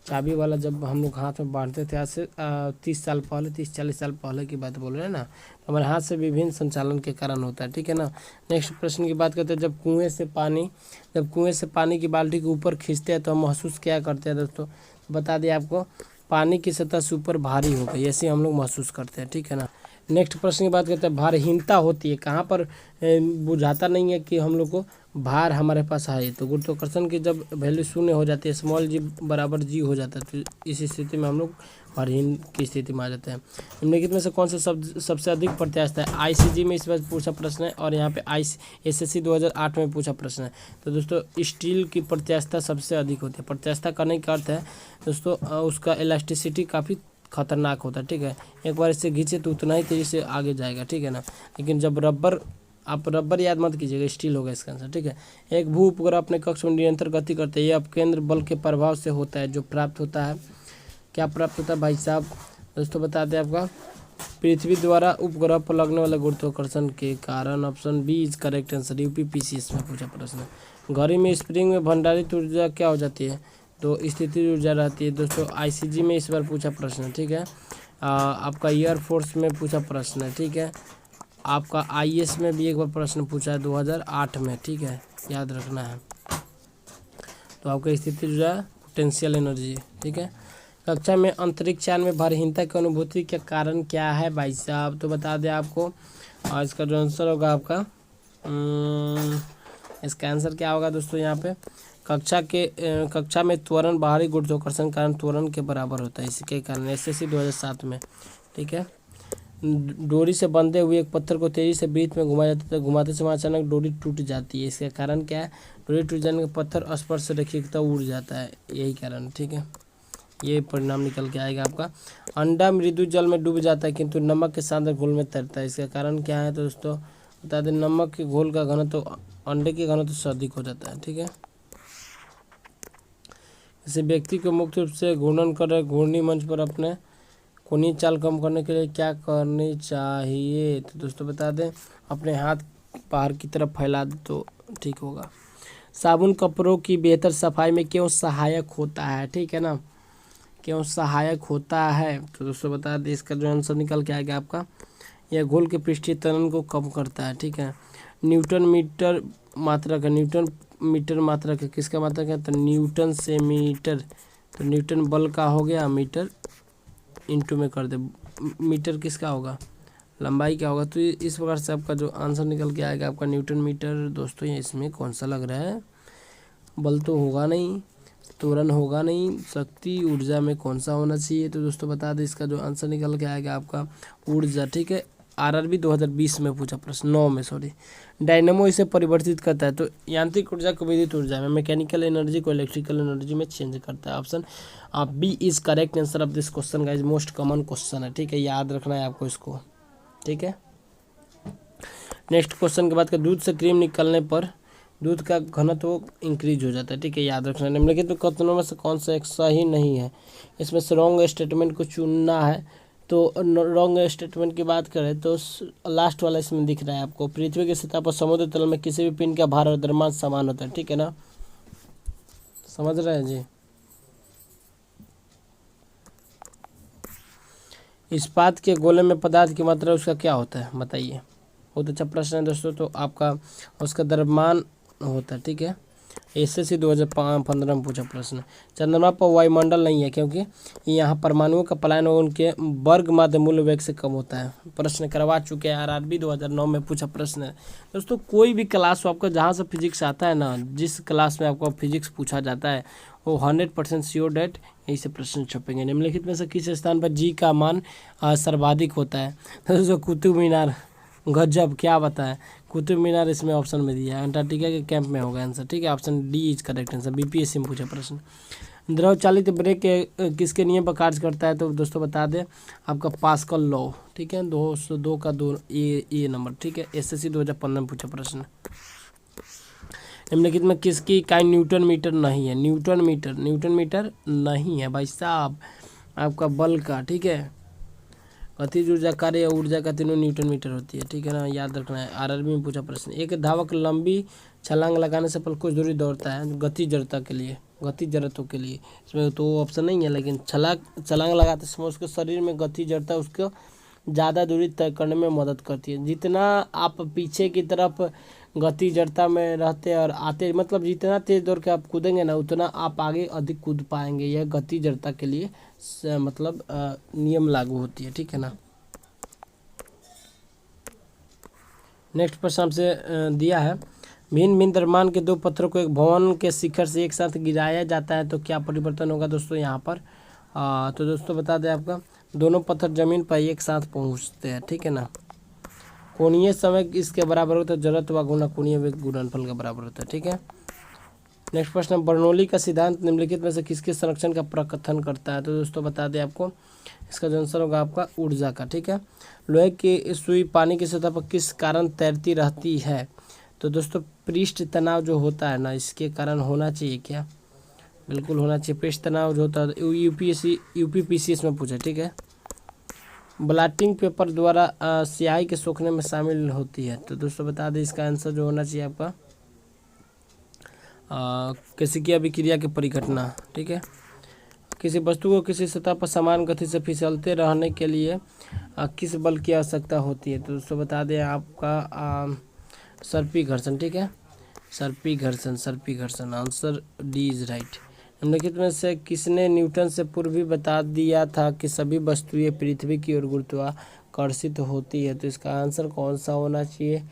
चाबी वाला, जब हम लोग हाथ में बांधते थे आज से 30-40 साल पहले की बात बोल रहे हैं ना। तो हमारे हाथ से विभिन्न संचालन के कारण होता है। ठीक है ना, नेक्स्ट प्रश्न की बात करते हैं, जब कुएं से पानी की बाल्टी के ऊपर खींचते हैं तो हम महसूस क्या करते हैं दोस्तों? बता दें आपको, पानी की सतह से ऊपर भारी हो गई, ऐसे हम लोग महसूस करते हैं। ठीक है ना, नेक्स्ट प्रश्न की बात करते हैं, भारहीनता होती है कहाँ पर? बुझाता नहीं है कि हम लोग को भार हमारे पास है। तो गुरुत्वाकर्षण की जब वैल्यू 0 हो जाती है, स्मॉल जी बराबर जी हो जाता है, तो इस स्थिति में हम लोग भारहीन की स्थिति में आ जाते हैं। निम्नलिखित में से कौन सा शब्द सबसे अधिक प्रत्यास्थ है? ICG में इस बार पूछा प्रश्न है, और यहाँ पे SSC 2008 में पूछा प्रश्न है। तो दोस्तों स्टील की प्रत्यास्थता सबसे अधिक होती है। प्रत्यास्थता करने का अर्थ है दोस्तों उसका इलास्टिसिटी काफ़ी खतरनाक होता है, ठीक है। एक बार इससे खींचे तो उतना ही तेज़ी से आगे जाएगा, ठीक है ना। लेकिन जब रबर, आप रबर याद मत कीजिएगा, स्टील होगा इसका आंसर, ठीक है। एक भू उपग्रह अपने कक्ष में निरंतर गति करते हैं, ये अपकेंद्र बल के प्रभाव से होता है। जो प्राप्त होता है, क्या प्राप्त होता है भाई साहब, दोस्तों बता दें आपका पृथ्वी द्वारा उपग्रह पर लगने वाले गुरुत्वाकर्षण के कारण। Option B is correct answer. UPPCS में पूछा प्रश्न। घड़ी में स्प्रिंग में भंडारित ऊर्जा क्या हो जाती है, तो स्थितिज ऊर्जा रहती है। दोस्तों आईसीजी में इस बार पूछा प्रश्न, ठीक है। आपका एयरफोर्स में पूछा प्रश्न है, ठीक है। आपका आईएएस में भी एक बार प्रश्न पूछा है 2008 में, ठीक है, याद रखना है। तो आपका स्थितिज ऊर्जा पोटेंशियल एनर्जी, ठीक है। कक्षा में अंतरिक्ष यान में भारहीनता की अनुभूति के कारण क्या है भाई साहब, तो बता दें आपको। और इसका जो आंसर होगा आपका इसका आंसर क्या होगा दोस्तों, यहाँ पे कक्षा में त्वरण बाहरी गुरुत्वाकर्षण कारण त्वरण के बराबर होता है, इसके कारण एसएससी 2007 में, ठीक है। डोरी से बंधे हुए एक पत्थर को तेजी से वृत्त में घुमाया जाता है, घुमाते समय अचानक डोरी टूट जाती है, इसका कारण क्या है। डोरी टूट जाने के पत्थर स्पर्श रेखिकता उड़ जाता है, यही कारण, ठीक है। ये परिणाम निकल के आएगा आपका। अंडा मृदु जल में डूब जाता है किंतु नमक के साथ घोल में तैरता है, इसका कारण क्या है। तो दोस्तों बता दें, नमक के घोल का घनत्व तो अंडे के घनत्व से अधिक हो जाता है, ठीक है। किसी व्यक्ति को मुक्त रूप से घूर्णन कर रहे घूर्णी मंच पर अपने कोणीय चाल कम करने के लिए क्या करनी चाहिए, तो दोस्तों बता दें अपने हाथ बाहर की तरफ फैला दे तो ठीक होगा। साबुन कपड़ों की बेहतर सफाई में क्यों सहायक होता है, ठीक है ना, क्यों सहायक होता है। तो दोस्तों बता दें इसका जो आंसर निकल के आएगा आपका, यह घोल के पृष्ठीय त्वरण को कम करता है, ठीक है। न्यूटन मीटर मात्रक है, न्यूटन मीटर मात्रक है, किसका मात्रक है, तो न्यूटन से मीटर, तो न्यूटन बल का हो गया, मीटर इंटू में कर दे, मीटर किसका होगा, लंबाई क्या होगा। तो इस प्रकार से आपका जो आंसर निकल के आएगा आपका न्यूटन मीटर। दोस्तों ये इसमें कौन सा लग रहा है, बल तो होगा नहीं, त्वरण होगा नहीं, शक्ति ऊर्जा में कौन सा होना चाहिए। तो दोस्तों बता दें इसका जो आंसर निकल के आएगा आपका ऊर्जा, ठीक है। आरआरबी 2020 में पूछा प्रश्न, 9 में सॉरी। डायनेमो इसे परिवर्तित करता है, तो यांत्रिक ऊर्जा को विद्युत ऊर्जा में, मैकेनिकल एनर्जी को इलेक्ट्रिकल एनर्जी में चेंज करता है। Option B is correct answer of this question guys, most common question है, ठीक है, याद रखना है आपको इसको, ठीक है। नेक्स्ट क्वेश्चन के बाद का, दूध से क्रीम निकलने पर दूध का घनत्व इंक्रीज हो जाता है, ठीक है, याद रखना है। निम्नलिखित तो कथनों में से कौन सा एक सही नहीं है, इसमें से रॉन्ग स्टेटमेंट को चुनना है। तो रॉन्ग स्टेटमेंट की बात करें तो लास्ट वाला इसमें दिख रहा है आपको, पृथ्वी की सतह पर समुद्र तल में किसी भी पिंड का भार और द्रव्यमान समान होता है, ठीक है ना, समझ रहे हैं जी। इस्पात के गोले में पदार्थ की मात्रा उसका क्या होता है बताइए, बहुत अच्छा प्रश्न है दोस्तों। तो आपका उसका द्रव्यमान होता है, ठीक है। एसएससी 2015 में पूछा प्रश्न। चंद्रमा पर वायुमंडल नहीं है क्योंकि यहाँ परमाणुओं का पलायन उनके वर्ग माध्य मूल वेग से कम होता है, प्रश्न करवा चुके हैं। आरआरबी 2009 में पूछा प्रश्न है दोस्तों। कोई भी क्लास हो आपका जहाँ से फिजिक्स आता है ना, जिस क्लास में आपको फिजिक्स पूछा जाता है वो 100% श्योर डेट यही से प्रश्न छपेंगे। निम्नलिखित में से किस स्थान पर जी का मान सर्वाधिक होता है, तो दोस्तों कुतुब मीनार, गजब क्या बताएं, कुतुब मीनार इसमें ऑप्शन में दिया है, अंटार्कटिका के कैंप में होगा आंसर, ठीक है। Option D is correct answer, BPSC में पूछा प्रश्न। द्रव चालित ब्रेक किसके नियम पर कार्य करता है, तो दोस्तों बता दें आपका पास्कल लॉ, ठीक है, 202 का 2 ए नंबर, ठीक है। एसएससी 2015 में पूछा प्रश्न। निम्नलिखित में किसकी इकाई न्यूटन मीटर नहीं है, न्यूटन मीटर नहीं है भाई साहब, आपका बल का, ठीक है। गतिज ऊर्जा, कार्य या ऊर्जा का तीनों न्यूटन मीटर होती है, ठीक है ना, याद रखना है। आरआरबी में पूछा प्रश्न। एक धावक लंबी छलांग लगाने से पहले कुछ दूरी दौड़ता है गति जड़ता के लिए, गति जड़त्व के लिए, इसमें तो ऑप्शन नहीं है, लेकिन छलांग लगाते समय उसके शरीर में गति जड़ता उसको ज़्यादा दूरी तय करने में मदद करती है। जितना आप पीछे की तरफ गति जड़ता में रहते हैं और आते, मतलब जितना तेज दौड़ के आप कूदेंगे ना उतना आप आगे अधिक कूद पाएंगे, यह गति जड़ता के लिए मतलब नियम लागू होती है, ठीक है ना। नेक्स्ट प्रश्न हमसे दिया है, भिन्न भिन्न द्रव्यमान के दो पत्थरों को एक भवन के शिखर से एक साथ गिराया जाता है तो क्या परिवर्तन होगा दोस्तों यहाँ पर। तो दोस्तों बता दें आपका दोनों पत्थर जमीन पर एक साथ पहुँचते हैं, ठीक है ना। कोणीय समय इसके बराबर होता है, जड़त्व व गुणा कोणीय वेग गुणनफल के बराबर होता है, ठीक है। नेक्स्ट प्रश्न, बर्नौली का सिद्धांत निम्नलिखित में से किसके संरक्षण का प्रकथन करता है? तो दोस्तों बता दें आपको, इसका जो आंसर होगा आपका ऊर्जा का। ठीक है, लोहे की सुई पानी की सतह पर किस कारण तैरती रहती है? तो दोस्तों पृष्ठ तनाव जो होता है ना, इसके कारण होना चाहिए क्या? बिल्कुल होना चाहिए। पृष्ठ तनाव जो होता है यूपीपीसीएस में पूछा। ठीक है, ब्लॉटिंग पेपर द्वारा स्याही के सोखने में शामिल होती है। तो दोस्तों बता दें, इसका आंसर जो होना चाहिए आपका कैसिकी अभिक्रिया की परिघटना। ठीक है, किसी वस्तु को किसी सतह पर समान गति से फिसलते रहने के लिए किस बल की आवश्यकता होती है? तो दोस्तों बता दें आपका सर्पी घर्षण। ठीक है, सर्पी घर्षण। Answer D is right. निम्नलिखित में से किसने न्यूटन से पूर्व भी बता दिया था कि सभी वस्तुएं पृथ्वी की ओर गुरुत्वाकर्षित होती है? तो इसका आंसर कौन सा होना चाहिए?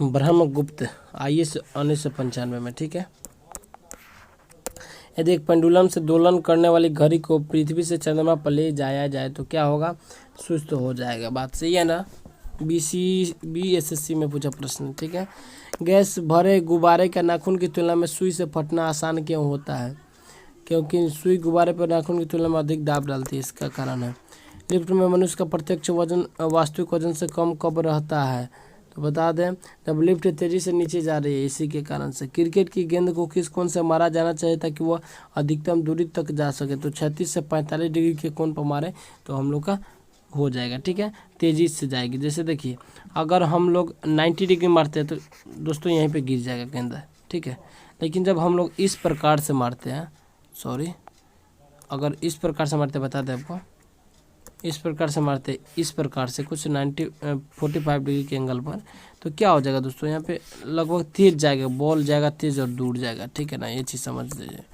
ब्रह्मगुप्त, IS 1995 में। ठीक है, यदि एक पेंडुलम से दोलन करने वाली घड़ी को पृथ्वी से चंद्रमा पर ले जाया जाए तो क्या होगा? सुस्त हो जाएगा। बात सही है ना? BSSC में पूछा प्रश्न। ठीक है, गैस भरे गुब्बारे का नाखून की तुलना में सुई से फटना आसान क्यों होता है? क्योंकि सुई गुब्बारे पर नाखून की तुलना में अधिक दाब डालती है, इसका कारण है। लिफ्ट में मनुष्य का प्रत्यक्ष वजन वास्तविक वजन से कम कब रहता है? तो बता दें, जब लिफ्ट तेजी से नीचे जा रही है, इसी के कारण से। क्रिकेट की गेंद को किस कोण से मारा जाना चाहिए ताकि वह अधिकतम दूरी तक जा सके? तो 36 से 45 डिग्री के कोण पर मारे तो हम लोग का हो जाएगा। ठीक है, तेजी से जाएगी। जैसे देखिए, अगर हम लोग 90 डिग्री मारते हैं तो दोस्तों यहीं पे गिर जाएगा गेंदा। ठीक है, लेकिन जब हम लोग इस प्रकार से मारते हैं, अगर इस प्रकार से मारते, बता दें आपको, इस प्रकार से मारते, इस प्रकार से कुछ 45 डिग्री के एंगल पर, तो क्या हो जाएगा दोस्तों? यहाँ पे लगभग तेज जाएगा, बॉल जाएगा तेज और दूर जाएगा। ठीक है ना, ये चीज़ समझ लीजिए।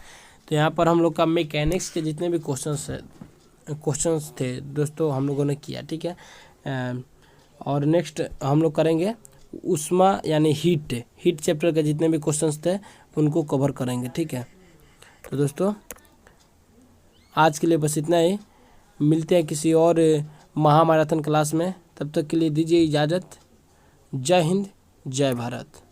तो यहाँ पर हम लोग का मैकेनिक्स के जितने भी क्वेश्चंस थे दोस्तों हम लोगों ने किया। ठीक है, और नेक्स्ट हम लोग करेंगे उष्मा यानी हीट चैप्टर के जितने भी क्वेश्चंस थे उनको कवर करेंगे। ठीक है, तो दोस्तों आज के लिए बस इतना ही। मिलते हैं किसी और महामैराथन क्लास में, तब तक के लिए दीजिए इजाज़त। जय हिंद, जय भारत।